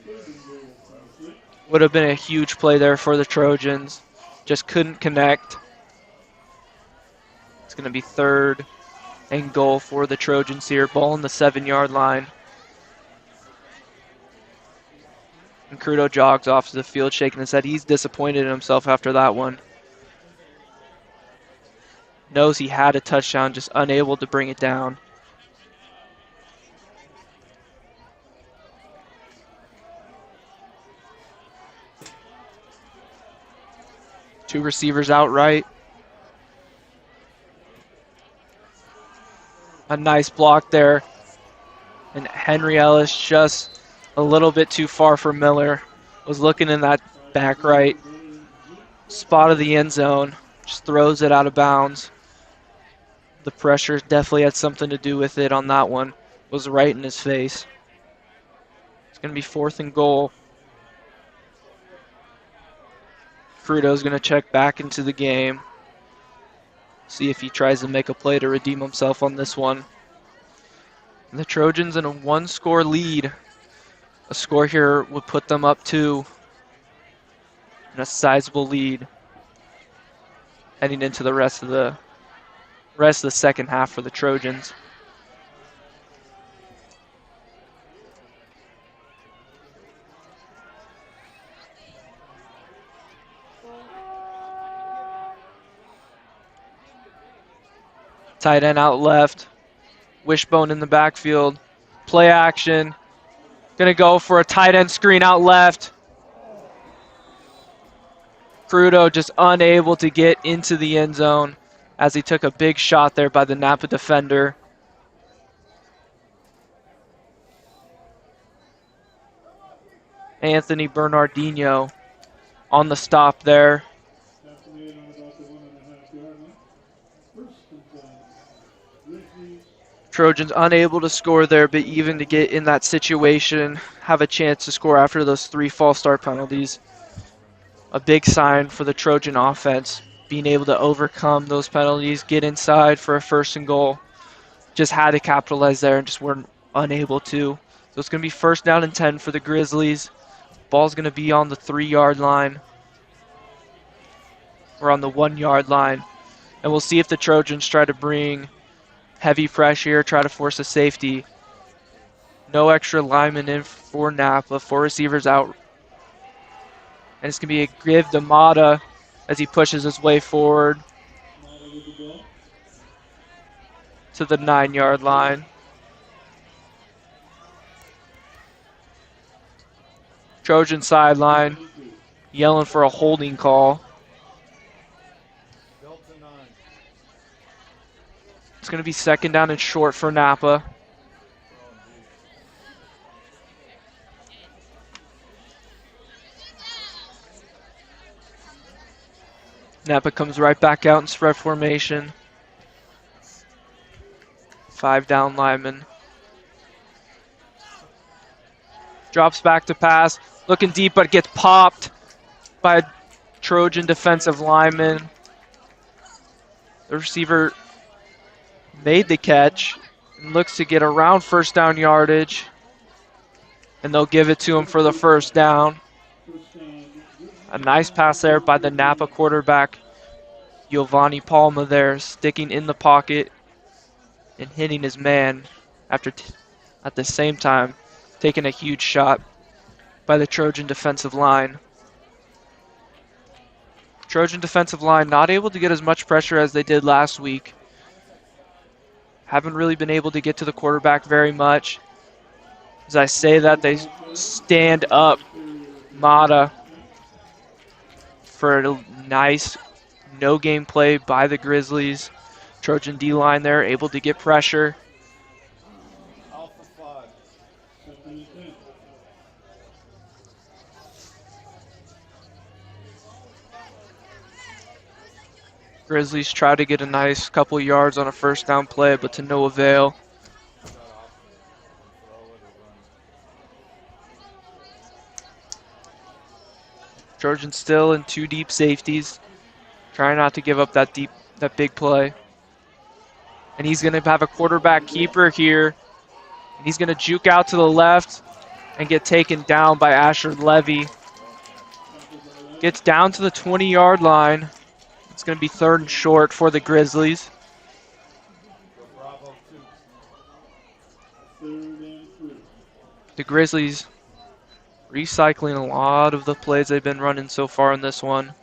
Would have been a huge play there for the Trojans. Just couldn't connect. It's going to be 3rd and goal for the Trojans here. Ball on the 7-yard line. And Crudo jogs off to the field shaking his head. He's disappointed in himself after that one. Knows he had a touchdown, just unable to bring it down. Two receivers outright. A nice block there. And Henry Ellis just a little bit too far for Miller. Was looking in that back right spot of the end zone. Just throws it out of bounds. The pressure definitely had something to do with it on that one. Was right in his face. It's going to be 4th and goal. Crudo's going to check back into the game. See if he tries to make a play to redeem himself on this one. And the Trojans in a 1-score lead. A score here would put them up 2. And a sizable lead. Heading into the rest of the second half for the Trojans. Tight end out left. Wishbone in the backfield. Play action. Gonna go for a tight end screen out left. Crudo just unable to get into the end zone as he took a big shot there by the Napa defender. Anthony Bernardino on the stop there. Trojans unable to score there, but even to get in that situation, have a chance to score after those 3 false start penalties. A big sign for the Trojan offense, being able to overcome those penalties, get inside for a 1st and goal. Just had to capitalize there and just weren't unable to. So it's going to be 1st down and 10 for the Grizzlies. Ball's going to be on the 3-yard line. Or on the 1-yard line. And we'll see if the Trojans try to bring heavy pressure, try to force a safety. No extra linemen in for Napa. 4 receivers out. And it's going to be a give to Mata as he pushes his way forward to the 9-yard line. Trojan sideline yelling for a holding call. It's going to be 2nd down and short for Napa. Napa comes right back out in spread formation. 5 down linemen. Drops back to pass. Looking deep, but gets popped by a Trojan defensive lineman. The receiver made the catch and looks to get around first down yardage. And they'll give it to him for the first down. A nice pass there by the Napa quarterback, Giovanni Palma there, sticking in the pocket and hitting his man after at the same time taking a huge shot by the Trojan defensive line. Trojan defensive line not able to get as much pressure as they did last week. Haven't really been able to get to the quarterback very much. As I say that, they stand up Mata for a nice no-game play by the Grizzlies. Trojan D-line there, able to get pressure. Alpha 5. Grizzlies try to get a nice couple yards on a first down play, but to no avail. Trojans still in two deep safeties, trying not to give up that big play. And he's going to have a quarterback keeper here. And he's going to juke out to the left and get taken down by Asher Levy. Gets down to the 20-yard line. It's going to be 3rd and short for the Grizzlies. The Grizzlies recycling a lot of the plays they've been running so far in this one.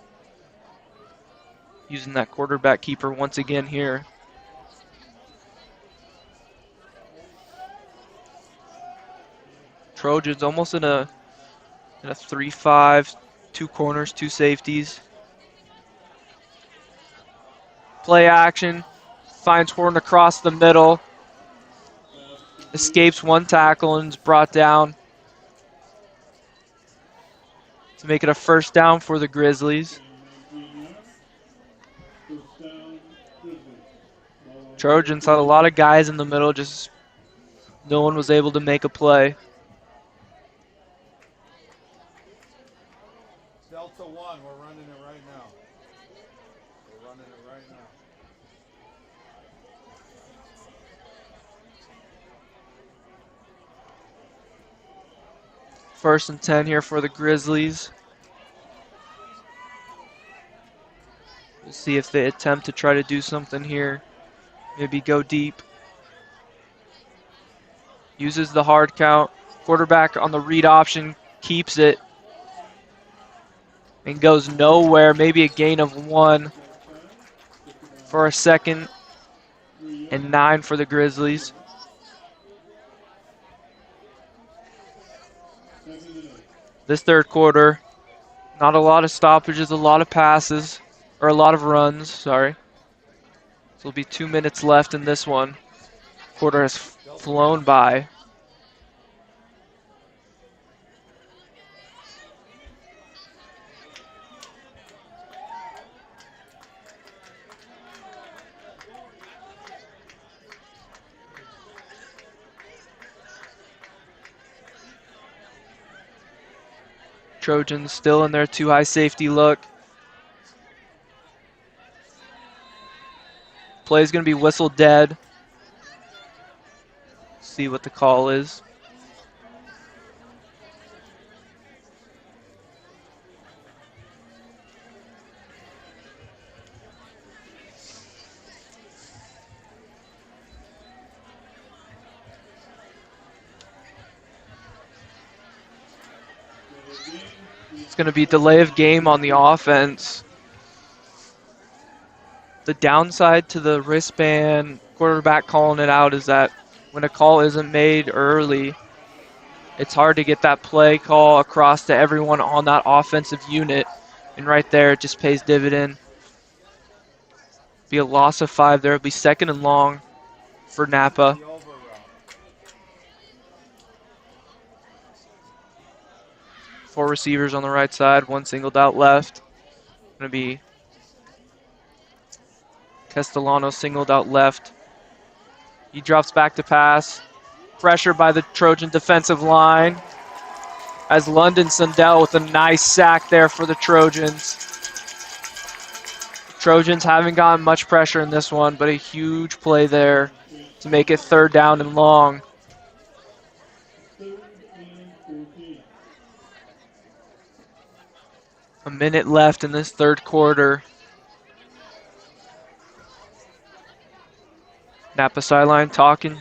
Using that quarterback keeper once again here. Trojans almost in a 3-5, 2 corners, 2 safeties. Play action, finds Horn across the middle. Escapes 1 tackle and is brought down to make it a first down for the Grizzlies. Trojans had a lot of guys in the middle, just no one was able to make a play. Delta 1, we're running it right now. We're running it right now. First and 10 here for the Grizzlies. We'll see if they attempt to try to do something here. Maybe go deep. Uses the hard count. Quarterback on the read option, keeps it. And goes nowhere. Maybe a gain of 1 for a 2nd and 9 for the Grizzlies. This 3rd quarter, not a lot of stoppages, a lot of passes, or a lot of runs, sorry. So there'll be 2 minutes left in this one. Quarter has flown by. Trojans still in their 2 high safety look. Play's going to be whistled dead. See what the call is. It's going to be delay of game on the offense. The downside to the wristband quarterback calling it out is that when a call isn't made early, it's hard to get that play call across to everyone on that offensive unit. And right there, it just pays dividend. Be a loss of 5 there. It'll be 2nd and long for Napa. 4 receivers on the right side, 1 singled out left. Going to be Castellano singled out left. He drops back to pass. Pressure by the Trojan defensive line. as London Sundell with a nice sack there for the Trojans. Trojans haven't gotten much pressure in this one, but a huge play there to make it 3rd down and long. 3rd and 14. A minute left in this 3rd quarter. Napa sideline talking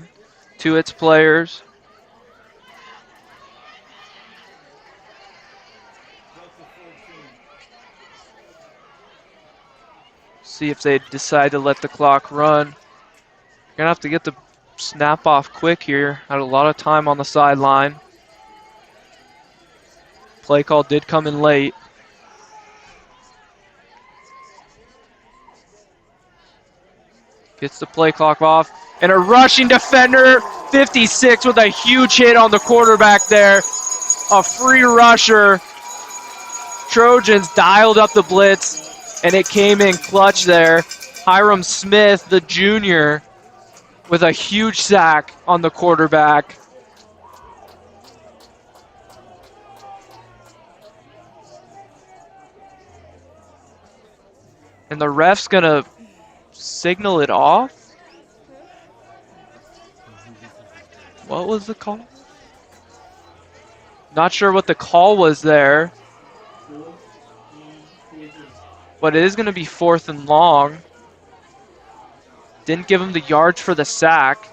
to its players. See if they decide to let the clock run. Gonna have to get the snap off quick here. Had a lot of time on the sideline. Play call did come in late. Gets the play clock off. And a rushing defender, 56, with a huge hit on the quarterback there. A free rusher. Trojans dialed up the blitz, and it came in clutch there. Hiram Smith, the junior, with a huge sack on the quarterback. And the ref's going to signal it off. What was the call? Not sure what the call was there. But it is going to be 4th and long. Didn't give him the yards for the sack.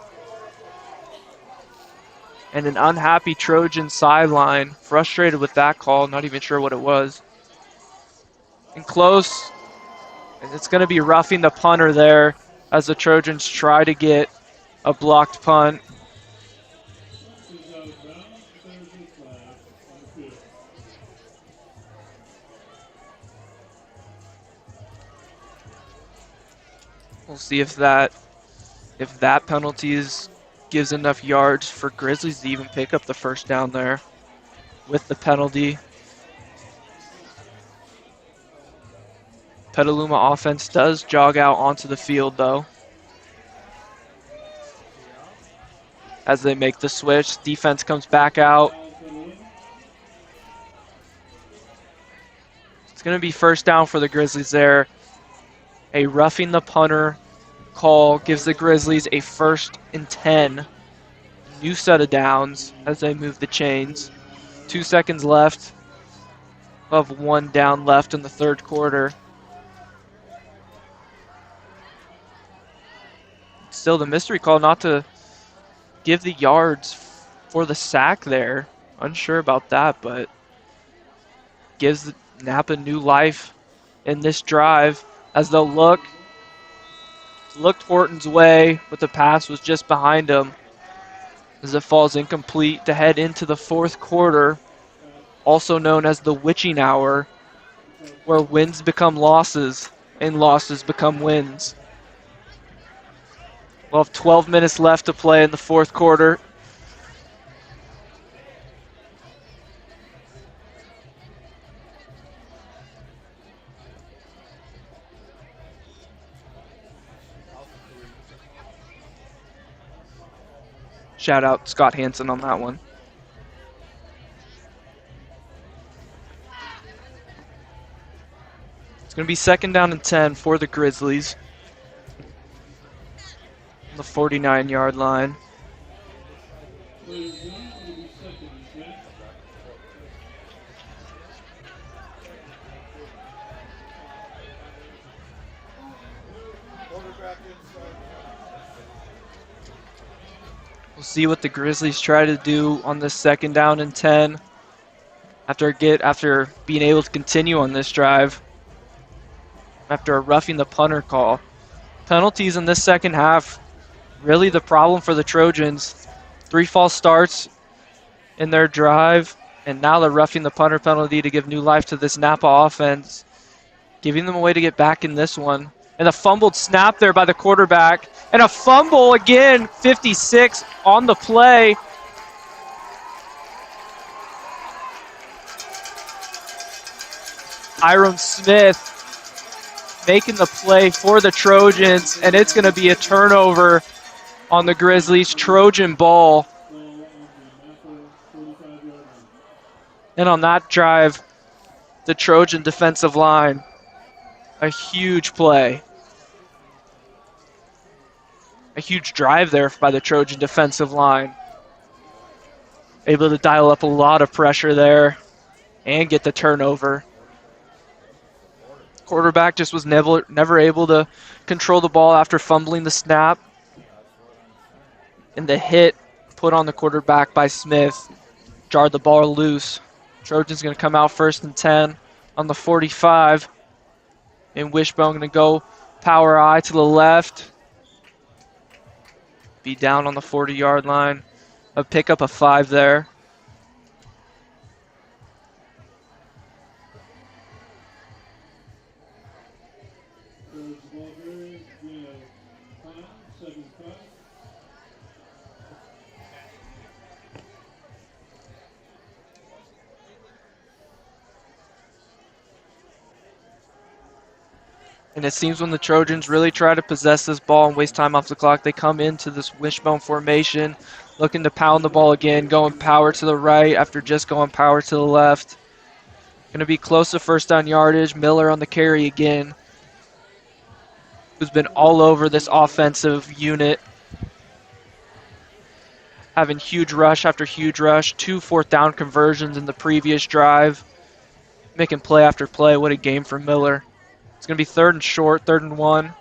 And an unhappy Trojan sideline. Frustrated with that call. Not even sure what it was. And close. And it's going to be roughing the punter there as the Trojans try to get a blocked punt. We'll see if that penalty gives enough yards for Grizzlies to even pick up the 1st down there with the penalty. Petaluma offense does jog out onto the field, though, as they make the switch. Defense comes back out. It's going to be 1st down for the Grizzlies there. A roughing the punter call gives the Grizzlies a 1st and 10. New set of downs as they move the chains. 2 seconds left of 1 down left in the 3rd quarter. Still the mystery call not to give the yards for the sack there. Unsure about that, but gives Napa new life in this drive as they'll looked Horton's way, but the pass was just behind him as it falls incomplete to head into the 4th quarter, also known as the witching hour, where wins become losses and losses become wins. We'll have 12 minutes left to play in the 4th quarter. Shout out Scott Hansen on that one. It's going to be 2nd down and 10 for the Grizzlies. The 49-yard line. We'll see what the Grizzlies try to do on this 2nd down and 10 after being able to continue on this drive after a roughing the punter call. Penalties in this 2nd half, really the problem for the Trojans. 3 false starts in their drive, and now they're roughing the punter penalty to give new life to this Napa offense, giving them a way to get back in this one. And a fumbled snap there by the quarterback. And a fumble again, 56 on the play. Hiram Smith making the play for the Trojans, and it's going to be a turnover on the Grizzlies. Trojan ball. And on that drive, the Trojan defensive line, a huge play. A huge drive there by the Trojan defensive line. Able to dial up a lot of pressure there and get the turnover. Quarterback just was never able to control the ball after fumbling the snap. And the hit put on the quarterback by Smith jarred the ball loose. Trojans going to come out 1st and 10 on the 45. And Wishbone going to go power I to the left. Be down on the 40-yard line. A pickup of 5 there. And it seems when the Trojans really try to possess this ball and waste time off the clock, they come into this wishbone formation, looking to pound the ball again, going power to the right after just going power to the left. Going to be close to 1st down yardage. Miller on the carry again, who's been all over this offensive unit. Having huge rush after huge rush. 2 4th down conversions in the previous drive. Making play after play. What a game for Miller. It's going to be 3rd and short, 3rd and 1.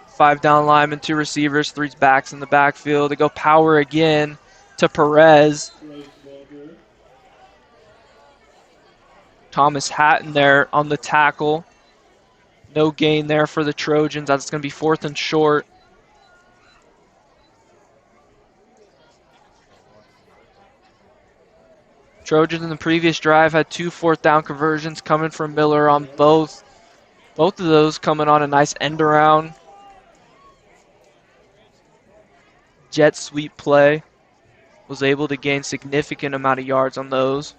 Five down linemen, 2 receivers, 3 backs in the backfield. They go power again to Perez. Thomas Hatton there on the tackle. No gain there for the Trojans. That's going to be 4th and short. Trojans in the previous drive had 2 4th down conversions coming from Miller on both. Both of those coming on a nice end around. Jet sweep play. Was able to gain significant amount of yards on those.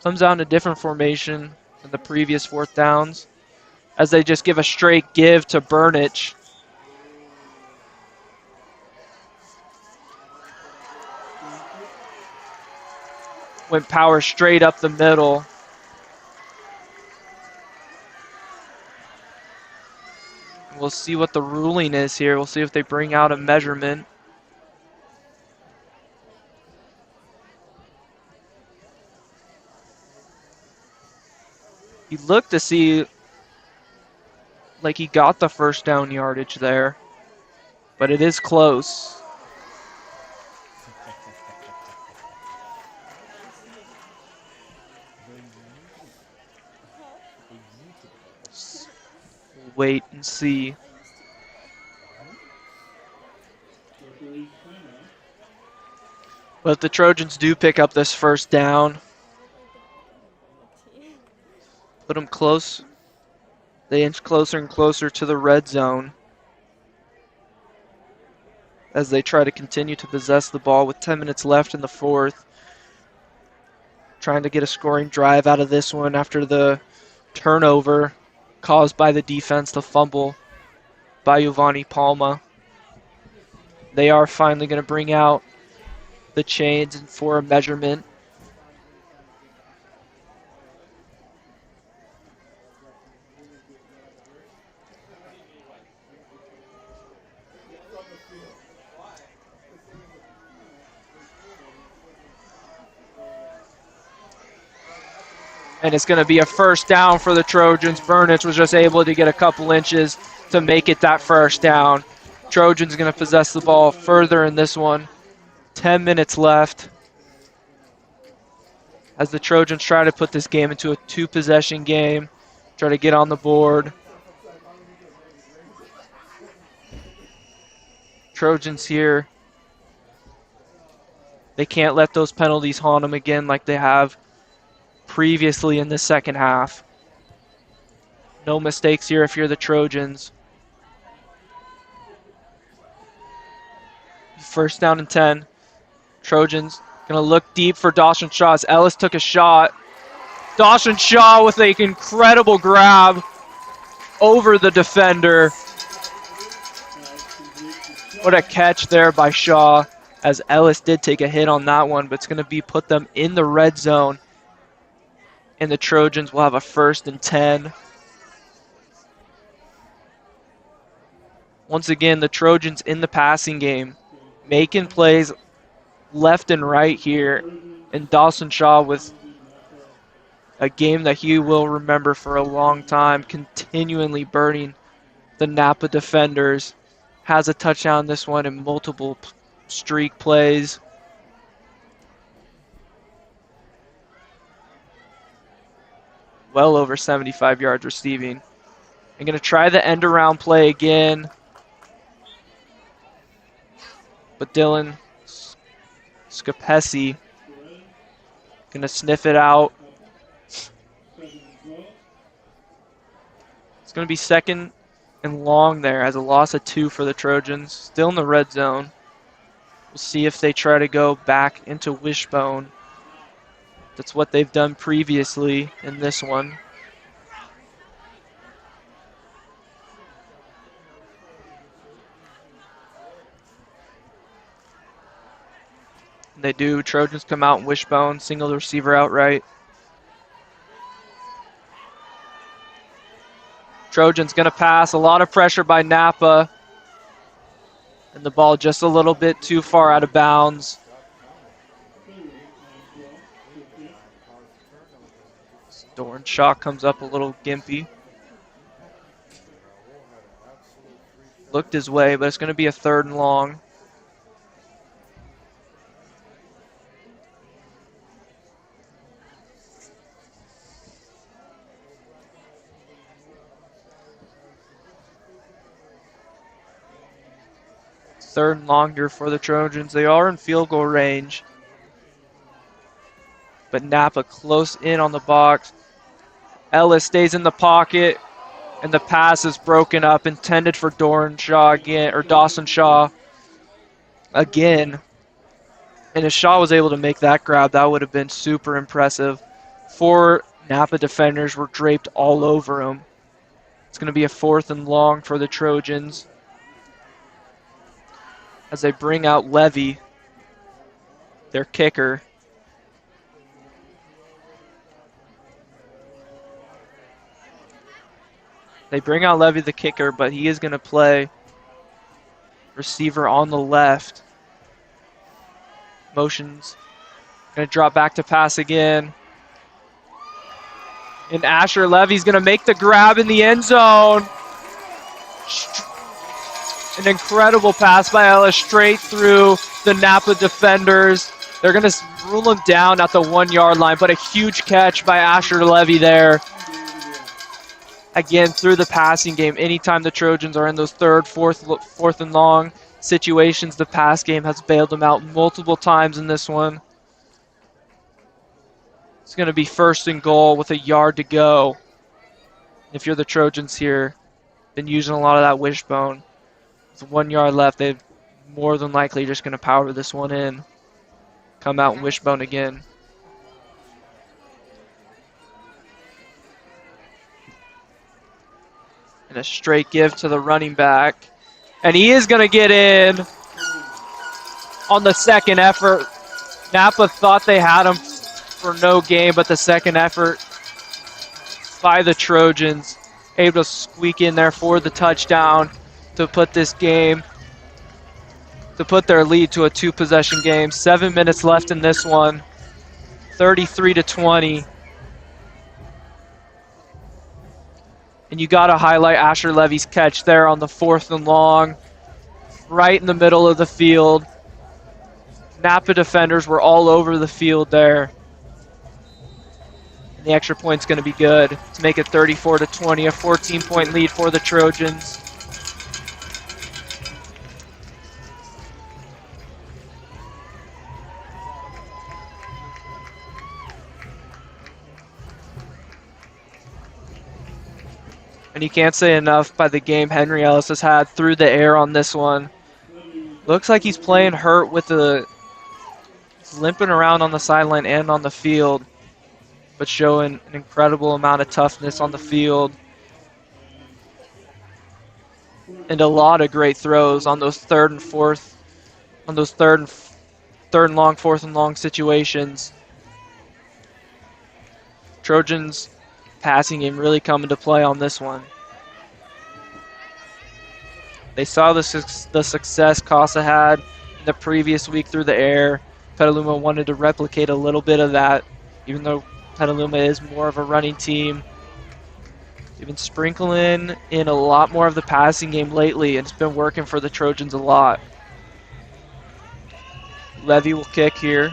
Comes down to different formation than the previous 4th downs, as they just give a straight give to Burnich. Went power straight up the middle. We'll see what the ruling is here. We'll see if they bring out a measurement. He looked to see like he got the 1st down yardage there, but it is close. Wait and see. But if the Trojans do pick up this 1st down, put them close. They inch closer and closer to the red zone as they try to continue to possess the ball with 10 minutes left in the 4th. Trying to get a scoring drive out of this one after the turnover caused by the defense, the fumble by Giovanni Palma. They are finally going to bring out the chains for a measurement. And it's going to be a 1st down for the Trojans. Burnich was just able to get a couple inches to make it that 1st down. Trojans going to possess the ball further in this one. 10 minutes left as the Trojans try to put this game into a 2-possession game. Try to get on the board. Trojans here. They can't let those penalties haunt them again like they have previously in the 2nd half. No mistakes here if you're the Trojans. 1st down and 10. Trojans going to look deep for Dawson Shaw as Ellis took a shot. Dawson Shaw with an incredible grab over the defender. What a catch there by Shaw, as Ellis did take a hit on that one, but it's going to put them in the red zone. And the Trojans will have a 1st and 10. Once again, the Trojans in the passing game, making plays left and right here. And Dawson Shaw with a game that he will remember for a long time, continually burning the Napa defenders. Has a touchdown this one in multiple streak plays. Well over 75 yards receiving. I'm going to try the end around play again. But Dylan Scapesi going to sniff it out. It's going to be 2nd and long there as a loss of 2 for the Trojans. Still in the red zone. We'll see if they try to go back into Wishbone. That's what they've done previously in this one. And they do. Trojans come out in Wishbone, single the receiver outright. Trojans going to pass. A lot of pressure by Napa. And the ball just a little bit too far out of bounds. Doran Shaw comes up a little gimpy. Looked his way, but it's going to be a 3rd and long. Third and long here for the Trojans. They are in field goal range. But Napa close in on the box. Ellis stays in the pocket, and the pass is broken up, intended for Doran Shaw again, or Dawson Shaw again. And if Shaw was able to make that grab, that would have been super impressive. 4 Napa defenders were draped all over him. It's going to be a 4th and long for the Trojans as they bring out Levy, their kicker. They bring out Levy, the kicker, but he is going to play receiver on the left. Motions. Going to drop back to pass again. And Asher Levy's going to make the grab in the end zone. An incredible pass by Ellis straight through the Napa defenders. They're going to rule him down at the 1-yard line, but a huge catch by Asher Levy there. Again, through the passing game, anytime the Trojans are in those 3rd, 4th and long situations, the pass game has bailed them out multiple times in this one. It's going to be 1st and goal with a yard to go. If you're the Trojans here, been using a lot of that wishbone. With 1 yard left, they're more than likely just going to power this one in. Come out and wishbone again. And a straight give to the running back. And he is going to get in on the 2nd effort. Napa thought they had him for no gain, but the 2nd effort by the Trojans, able to squeak in there for the touchdown to put this game, to put their lead to a 2-possession game. 7 minutes left in this one, 33-20. And you got to highlight Asher Levy's catch there on the 4th and long, right in the middle of the field. Napa defenders were all over the field there. And the extra point's going to be good to make it 34-20, a 14-point lead for the Trojans. And you can't say enough by the game Henry Ellis has had through the air on this one. Looks like he's playing hurt with the limping around on the sideline and on the field, but showing an incredible amount of toughness on the field. and a lot of great throws on those third and long, fourth and long situations. Trojans passing game really come into play on this one. They saw the success Casa had in the previous week through the air. Petaluma wanted to replicate a little bit of that, even though Petaluma is more of a running team. They've been sprinkling in a lot more of the passing game lately, and it's been working for the Trojans a lot. Levy will kick here.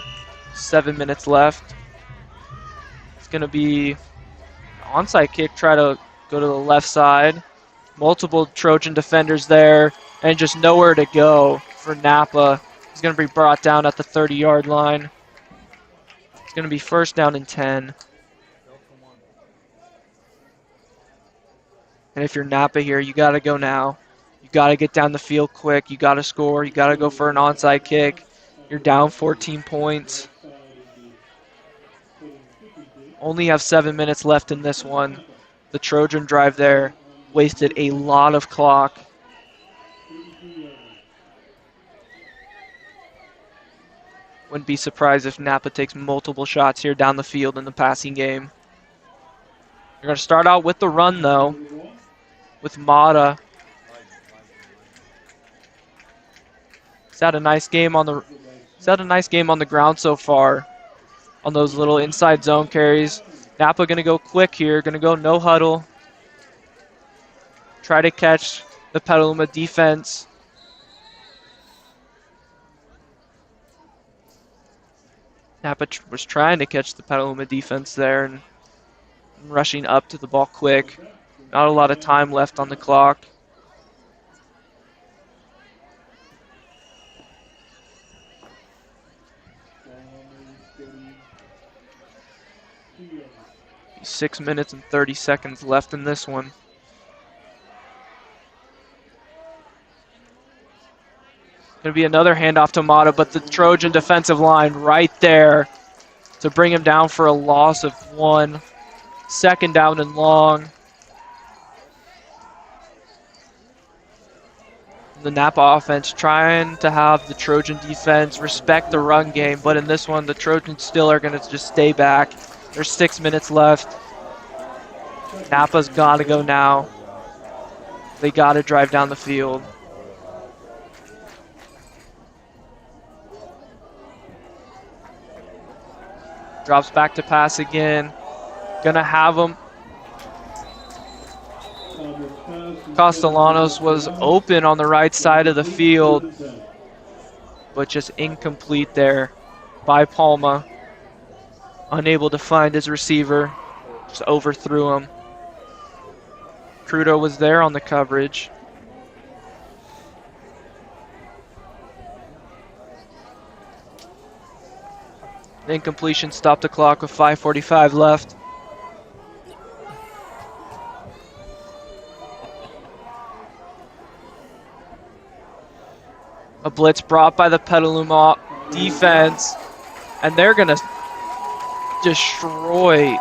7 minutes left. It's going to be an onside kick, try to go to the left side. Multiple Trojan defenders there, and just nowhere to go for Napa. He's going to be brought down at the 30-yard line. It's going to be first down and 10. And if you're Napa here, you got to go now. You got to get down the field quick. You got to score. You got to go for an onside kick. You're down 14 points. Only have 7 minutes left in this one. The Trojan drive there wasted a lot of clock. Wouldn't be surprised if Napa takes multiple shots here down the field in the passing game. You're going to start out with the run, though, with Mata. He's had a nice game on the ground so far on those little inside zone carries. Napa going to go quick here, going to go no huddle. Try to catch the Petaluma defense. Napa was trying to catch the Petaluma defense there and rushing up to the ball quick. Not a lot of time left on the clock. — 6 minutes and 30 seconds left in this one. Going to be another handoff to Mata, but the Trojan defensive line right there to bring him down for a loss of 1. Second down and long. The Napa offense trying to have the Trojan defense respect the run game, but in this one, the Trojans still are going to just stay back. There's 6 minutes left. Napa's got to go now. They got to drive down the field. Drops back to pass again. Gonna have him. Castellanos was open on the right side of the field, but just incomplete there by Palma. Unable to find his receiver. Just overthrew him. Crudo was there on the coverage. Incompletion stopped the clock with 5:45 left. A blitz brought by the Petaluma defense, and they're going to destroy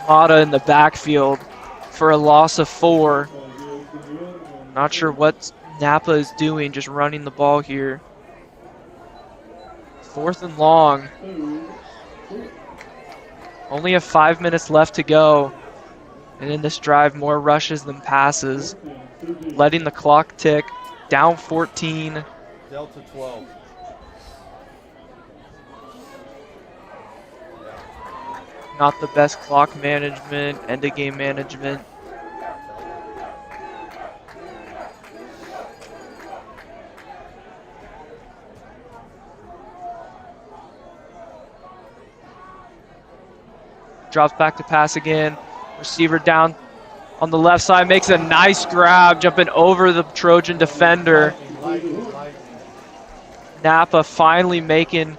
Mata in the backfield for a loss of 4. Not sure what Napa is doing, just running the ball here. 4th and long. Only have 5 minutes left to go. And in this drive, more rushes than passes. Letting the clock tick. Down 14. Delta 12. Not the best clock management, end of game management. Drops back to pass again. Receiver down on the left side, makes a nice grab, jumping over the Trojan defender. Napa finally making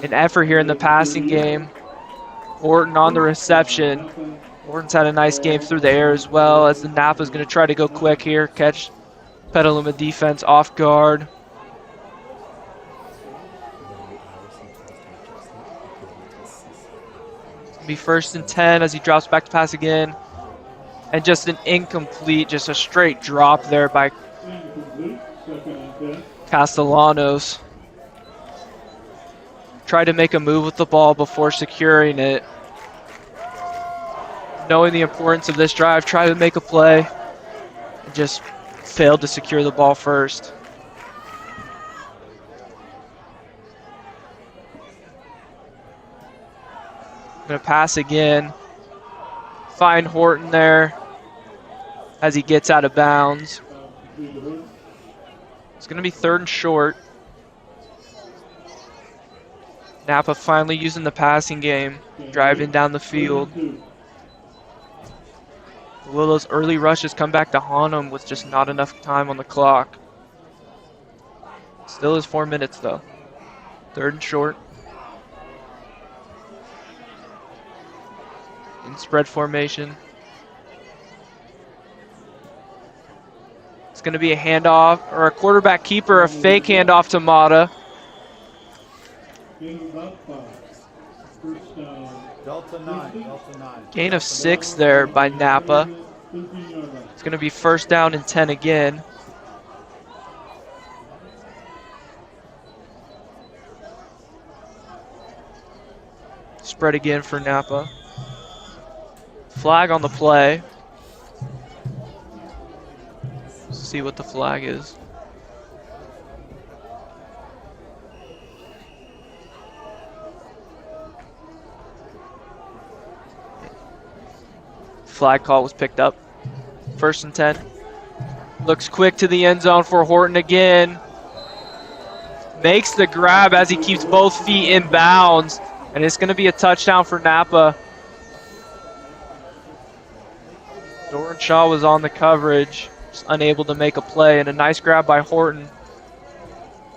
an effort here in the passing game. Orton on the reception. Orton's had a nice game through the air as well, as the Napa's going to try to go quick here, catch Petaluma defense off guard. Be 1st and 10 as he drops back to pass again. And just an incomplete, just a straight drop there by Incomplete. 2nd and 10. Castellanos. Tried to make a move with the ball before securing it. Knowing the importance of this drive, tried to make a play. And just failed to secure the ball first. Gonna pass again. Find Horton there as he gets out of bounds. It's gonna be 3rd and short. Napa finally using the passing game, driving down the field. Will those early rushes come back to haunt him with just not enough time on the clock? Still is 4 minutes though. 3rd and short. In spread formation. It's going to be a handoff or a quarterback keeper, a fake handoff to Mata. Delta 9. Gain of 6 there by Napa. It's going to be 1st down and 10 again. Spread again for Napa. Flag on the play. See what the flag is. Flag call was picked up. 1st and 10. Looks quick to the end zone for Horton again. Makes the grab as he keeps both feet in bounds. And it's going to be a touchdown for Napa. Doran Shaw was on the coverage, just unable to make a play, and a nice grab by Horton.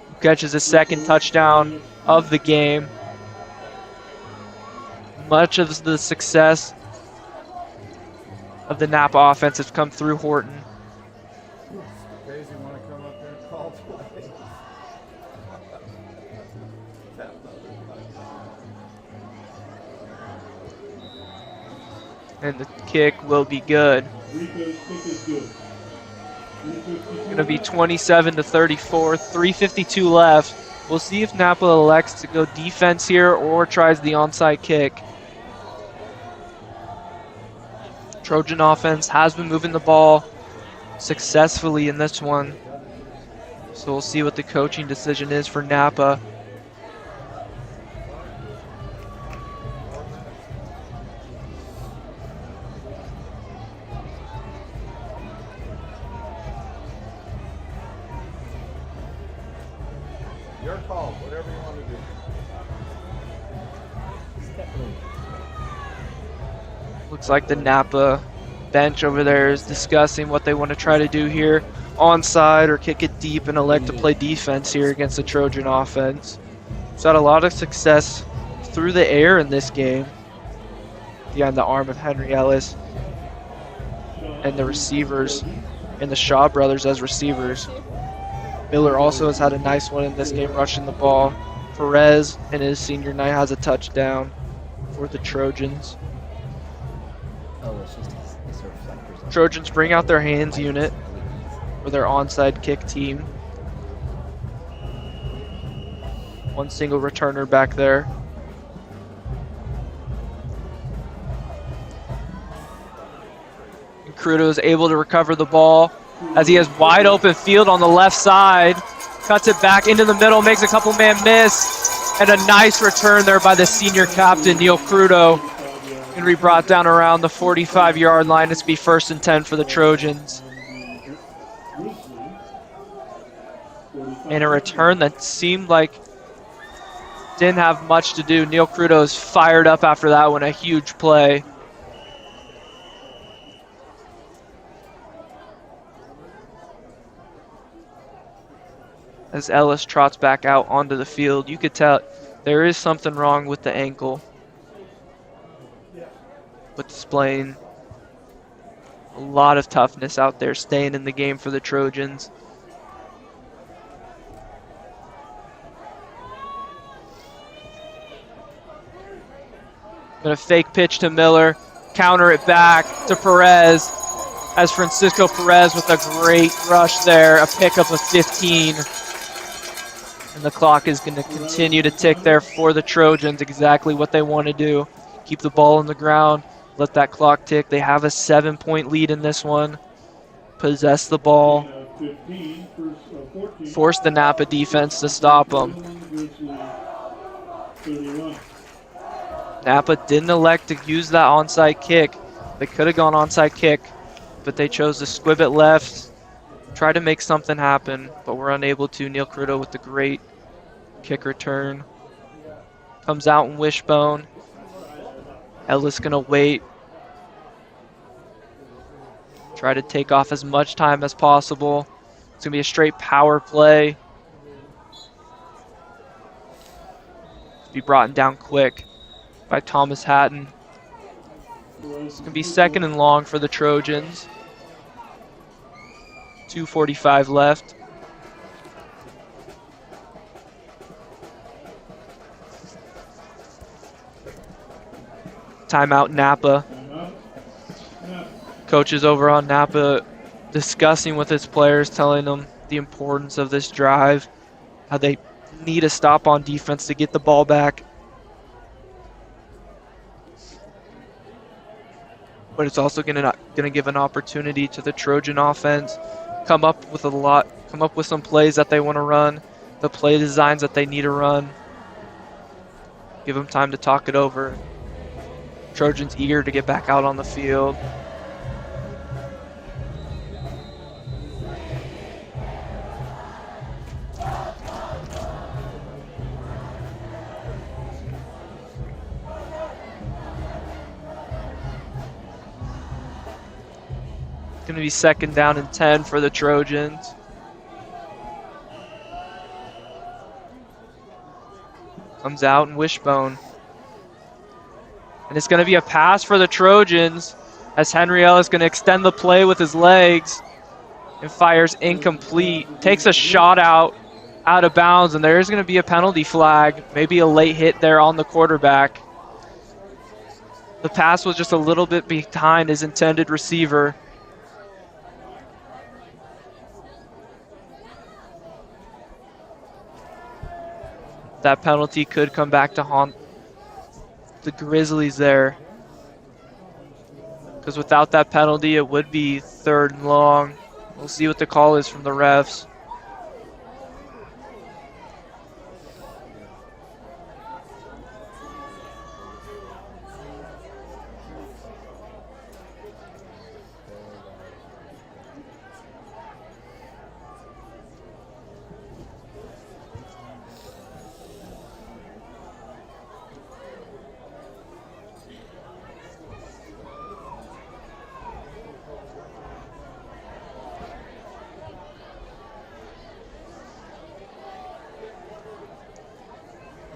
Who catches his 2nd touchdown of the game. Much of the success of the Napa offense has come through Horton. Daisy, want to come up there and call play? And the kick will be good. Rico's kick is good. Going to be 27-34, 3:52 left. We'll see if Napa elects to go defense here or tries the onside kick. Trojan offense has been moving the ball successfully in this one. So we'll see what the coaching decision is for Napa. Your call, whatever you want to do. Looks like the Napa bench over there is discussing what they want to try to do here. Onside or kick it deep and elect to play defense here against the Trojan offense. He's had a lot of success through the air in this game. Behind the arm of Henry Ellis and the receivers and the Shaw brothers as receivers. Miller also has had a nice one in this game rushing the ball. Perez in his senior night has a touchdown for the Trojans. Oh, it's just his reflectors. Trojans bring out their hands unit for their onside kick team. One single returner back there. And Crudo is able to recover the ball as he has wide open field on the left side. Cuts it back into the middle, makes a couple man miss. And a nice return there by the senior captain, Neil Crudo. And we brought down around the 45-yard line. It's be 1st and 10 for the Trojans. And a return that seemed like didn't have much to do. Neil Crudo is fired up after that one, a huge play. As Ellis trots back out onto the field, you could tell there is something wrong with the ankle. But displaying a lot of toughness out there, staying in the game for the Trojans. Gonna fake pitch to Miller, counter it back to Perez. as Francisco Perez with a great rush there, a pickup of 15. And the clock is going to continue to tick there for the Trojans, exactly what they want to do. Keep the ball on the ground, let that clock tick. They have a 7-point lead in this one. Possess the ball. Force the Napa defense to stop them. Napa didn't elect to use that onside kick. They could have gone onside kick, but they chose to squib it left, try to make something happen, but were unable to. Neil Crudo with the great kick return. Comes out in wishbone. Ellis gonna wait. Try to take off as much time as possible. It's gonna be a straight power play. Be brought down quick by Thomas Hatton. It's gonna be 2nd and long for the Trojans. 2:45 left. Timeout Napa. Coaches over on Napa discussing with his players, telling them the importance of this drive, how they need a stop on defense to get the ball back. But it's also gonna give an opportunity to the Trojan offense come up with some plays that they want to run, the play designs that they need to run. Give them time to talk it over. Trojans eager to get back out on the field. It's going to be 2nd down and 10 for the Trojans. Comes out in wishbone. And it's going to be a pass for the Trojans as Henry Ellis is going to extend the play with his legs and fires incomplete. Takes a shot out of bounds, and there's going to be a penalty flag. Maybe a late hit there on the quarterback. The pass was just a little bit behind his intended receiver. That penalty could come back to haunt the Grizzlies there. Because without that penalty, it would be 3rd and long. We'll see what the call is from the refs.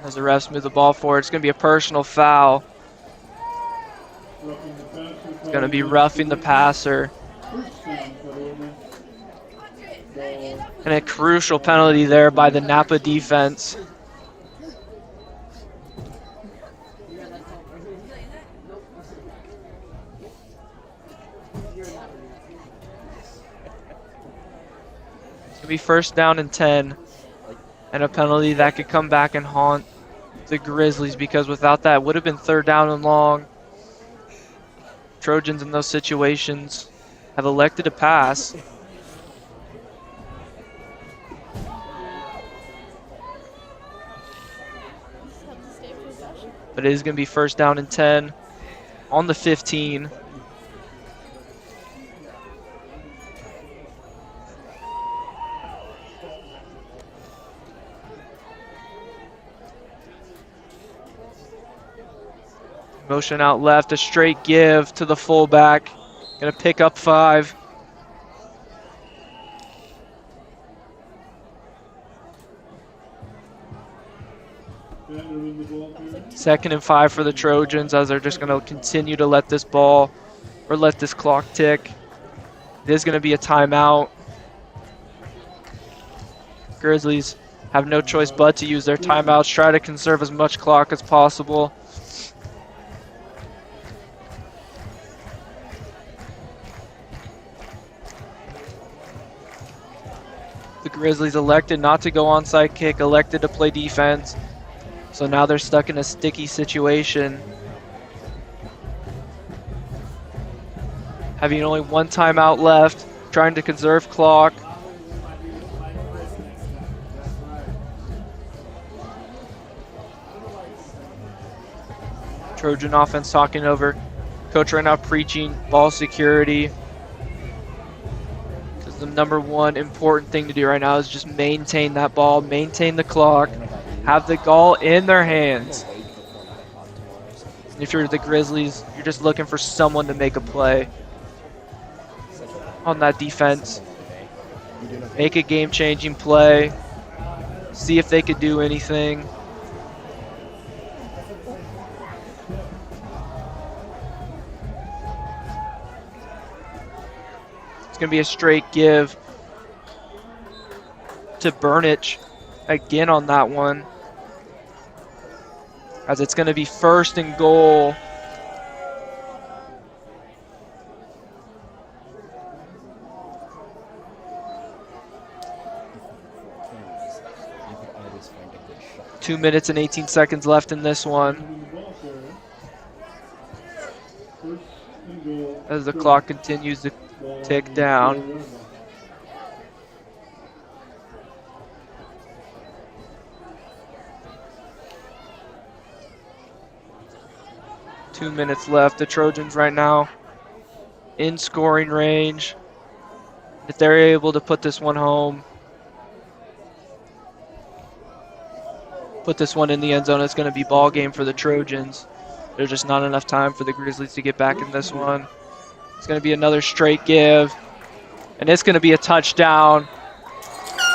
As the refs move the ball forward, it's going to be a personal foul. It's going to be roughing the passer. And a crucial penalty there by the Napa defense. It's going to be 1st down and 10. And a penalty that could come back and haunt the Grizzlies, because without that, it would have been 3rd down and long. Trojans in those situations have elected to pass. But it is going to be 1st down and 10 on the 15. Motion out left, a straight give to the fullback. Gonna pick up 5. Second and 5 for the Trojans, as they're just gonna continue to let this ball, or let this clock tick. It is gonna be a timeout. Grizzlies have no choice but to use their timeouts, try to conserve as much clock as possible. The Grizzlies elected not to go onside kick, elected to play defense. So now they're stuck in a sticky situation. Having only one timeout left, trying to conserve clock. Trojan offense talking over. Coach right now preaching ball security. Because the number one important thing to do right now is just maintain that ball, maintain the clock, have the ball in their hands. And if you're the Grizzlies, you're just looking for someone to make a play on that defense. Make a game-changing play. See if they could do anything. It's going to be a straight give to Burnich again on that one. As it's going to be 1st and goal. You could always find a good shot. 2 minutes and 18 seconds left in this one. As the clock continues to tick down. Two minutes left. The Trojans right now in scoring range. If they're able to put this one home, put this one in the end zone, it's going to be ball game for the Trojans. There's just not enough time for the Grizzlies to get back in this one. It's going to be another straight give, and it's going to be a touchdown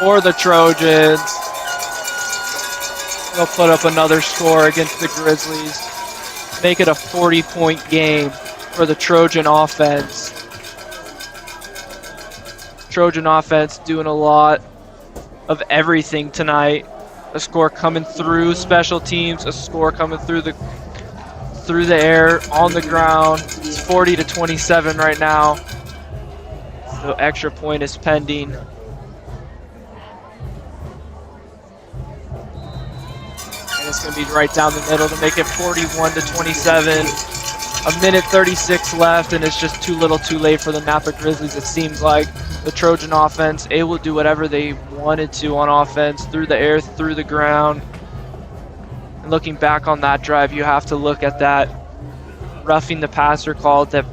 for the Trojans. They'll put up another score against the Grizzlies. Make it a 40-point game for the Trojan offense. Trojan offense doing a lot of everything tonight. A score coming through special teams, a score coming through the air, on the ground. It's 40-27 right now. So extra point is pending. And it's going to be right down the middle to make it 41-27. A minute 36 left, and it's just too little too late for the Napa Grizzlies. It seems like the Trojan offense able to do whatever they wanted to on offense, through the air, through the ground. And looking back on that drive, you have to look at that roughing the passer call that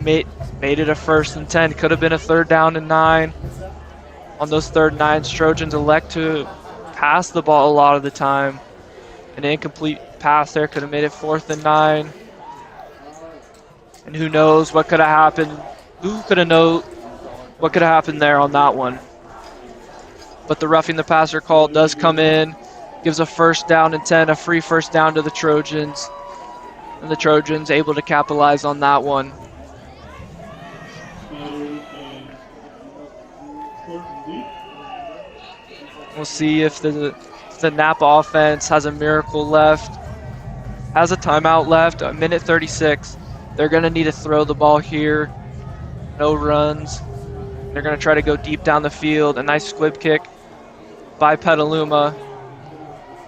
made it a 1st and 10. Could have been a 3rd down and 9. On those 3rd and 9s, Trojans elect to pass the ball a lot of the time. An incomplete pass there could have made it 4th and 9. And who knows what could have happened. Who could have known what could have happened there on that one. But the roughing the passer call does come in. Gives a 1st down and 10, a free 1st down to the Trojans. And the Trojans able to capitalize on that one. We'll see if the Napa offense has a miracle left. Has a timeout left, a minute 36. They're going to need to throw the ball here. No runs. They're going to try to go deep down the field. A nice squib kick by Petaluma.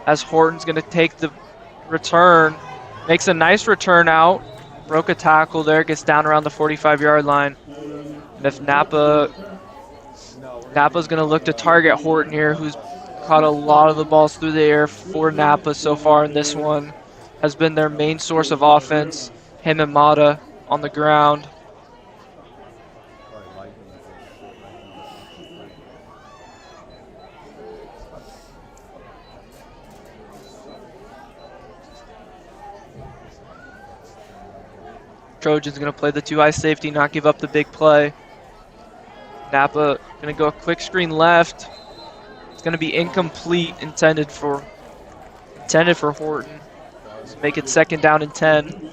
As Horton's going to take the return. Makes a nice return out. Broke a tackle there. Gets down around the 45-yard line. And if Napa's going to look to target Horton here, who's caught a lot of the balls through the air for Napa so far in this one. Has been their main source of offense. Him and Mata on the ground. Trojans going to play the 2-eye safety, not give up the big play. Napa going to go a quick screen left. It's going to be incomplete, intended for Horton. So make it 2nd down and 10.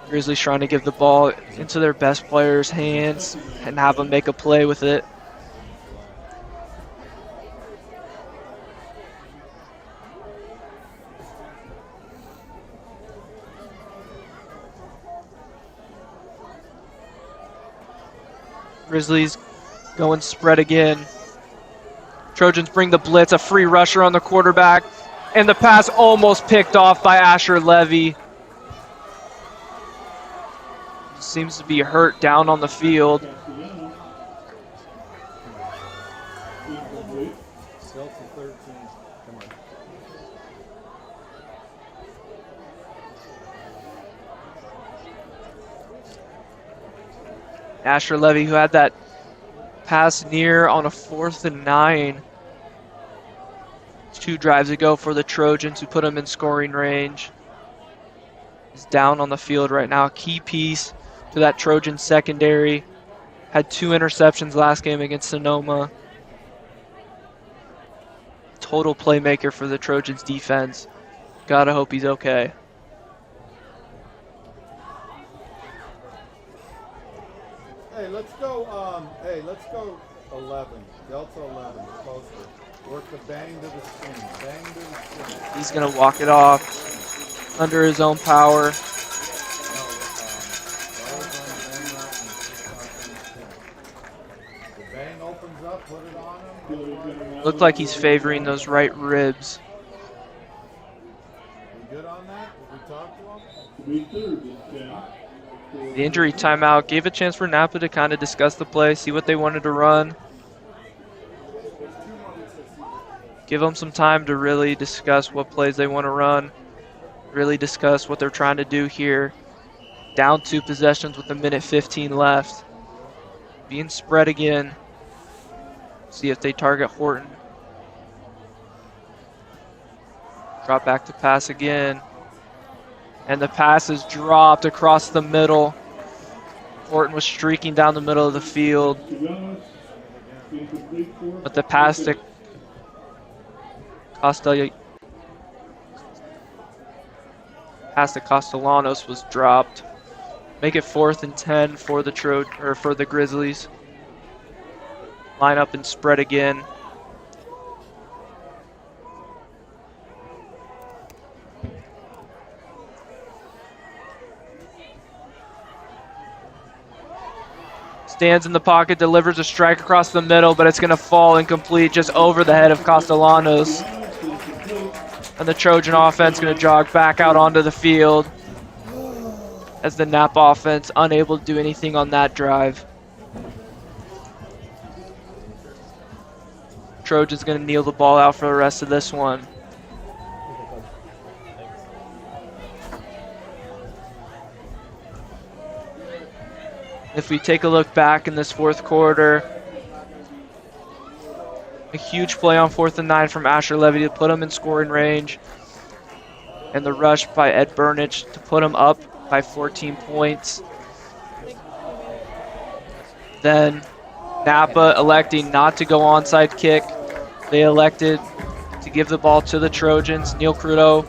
Grizzlies trying to give the ball into their best players' hands and have them make a play with it. Grizzlies Going spread again. Trojans bring the blitz, a free rusher on the quarterback, and the pass almost picked off by Asher Levy. Seems to be hurt down on the field. Still to 13. Come on. Asher Levy, who had that pass near on a 4th and 9 2 drives ago for the Trojans, who put him in scoring range, is down on the field right now. Key piece to that Trojan secondary. Had 2 interceptions last game against Sonoma. Total playmaker for the Trojans defense. Gotta hope he's okay. Hey, let's go 11. Delta 11, the poster. Work the bang to the skin. Bang to the skin. He's gonna walk it off under his own power. The bang opens up, put it on him. Looked like he's favoring those right ribs. We good on that? Did we talk to him? The injury timeout gave a chance for Napa to kind of discuss the play, see what they wanted to run. Give them some time to really discuss what plays they want to run, really discuss what they're trying to do here. Down 2 possessions with 1:15 left. Being spread again. See if they target Horton. Drop back to pass again. And the pass is dropped across the middle. Horton was streaking down the middle of the field. But the pass to Castellanos was dropped. Make it 4th and 10 for the for the Grizzlies. Line up and spread again. Stands in the pocket, delivers a strike across the middle, but it's going to fall incomplete just over the head of Castellanos. And the Trojan offense going to jog back out onto the field as the Napa offense unable to do anything on that drive. Trojans going to kneel the ball out for the rest of this one. If we take a look back in this 4th quarter, a huge play on 4th and 9 from Asher Levy to put him in scoring range, and the rush by Ed Burnich to put him up by 14 points. Then Napa electing not to go onside kick. They elected to give the ball to the Trojans. Neil Crudo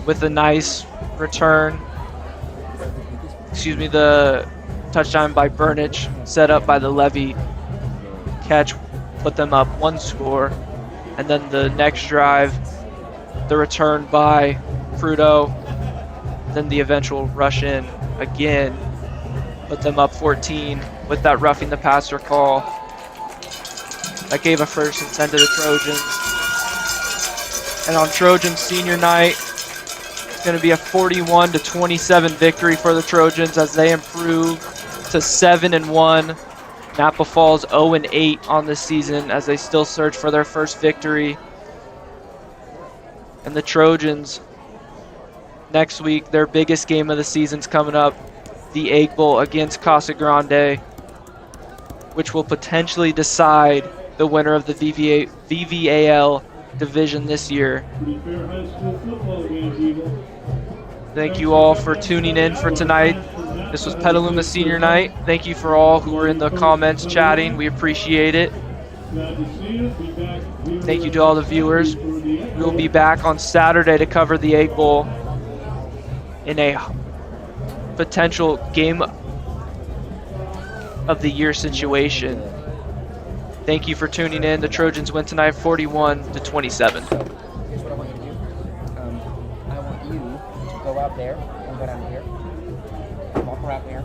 with a nice return. The touchdown by Burnich, set up by the Levy catch, put them up 1 score. And then the next drive, the return by Crudo, then the eventual rush in again, put them up 14 with that roughing the passer call. That gave a 1st and 10 to the Trojans. And on Trojan senior night, it's going to be a 41-27 victory for the Trojans as they improve to 7-1. Napa falls 0-8 on the season as they still search for their first victory. And the Trojans, next week, their biggest game of the season's coming up, the Egg Bowl against Casa Grande, which will potentially decide the winner of the VVAL division this year. Thank you all for tuning in for tonight. This was Petaluma Senior Night. Thank you for all who were in the comments chatting. We appreciate it. Thank you to all the viewers. We will be back on Saturday to cover the Egg Bowl in a potential game of the year situation. Thank you for tuning in. The Trojans win tonight 41-27. Here's what I want you to do. I want you to go out there and go down here. Walk around there.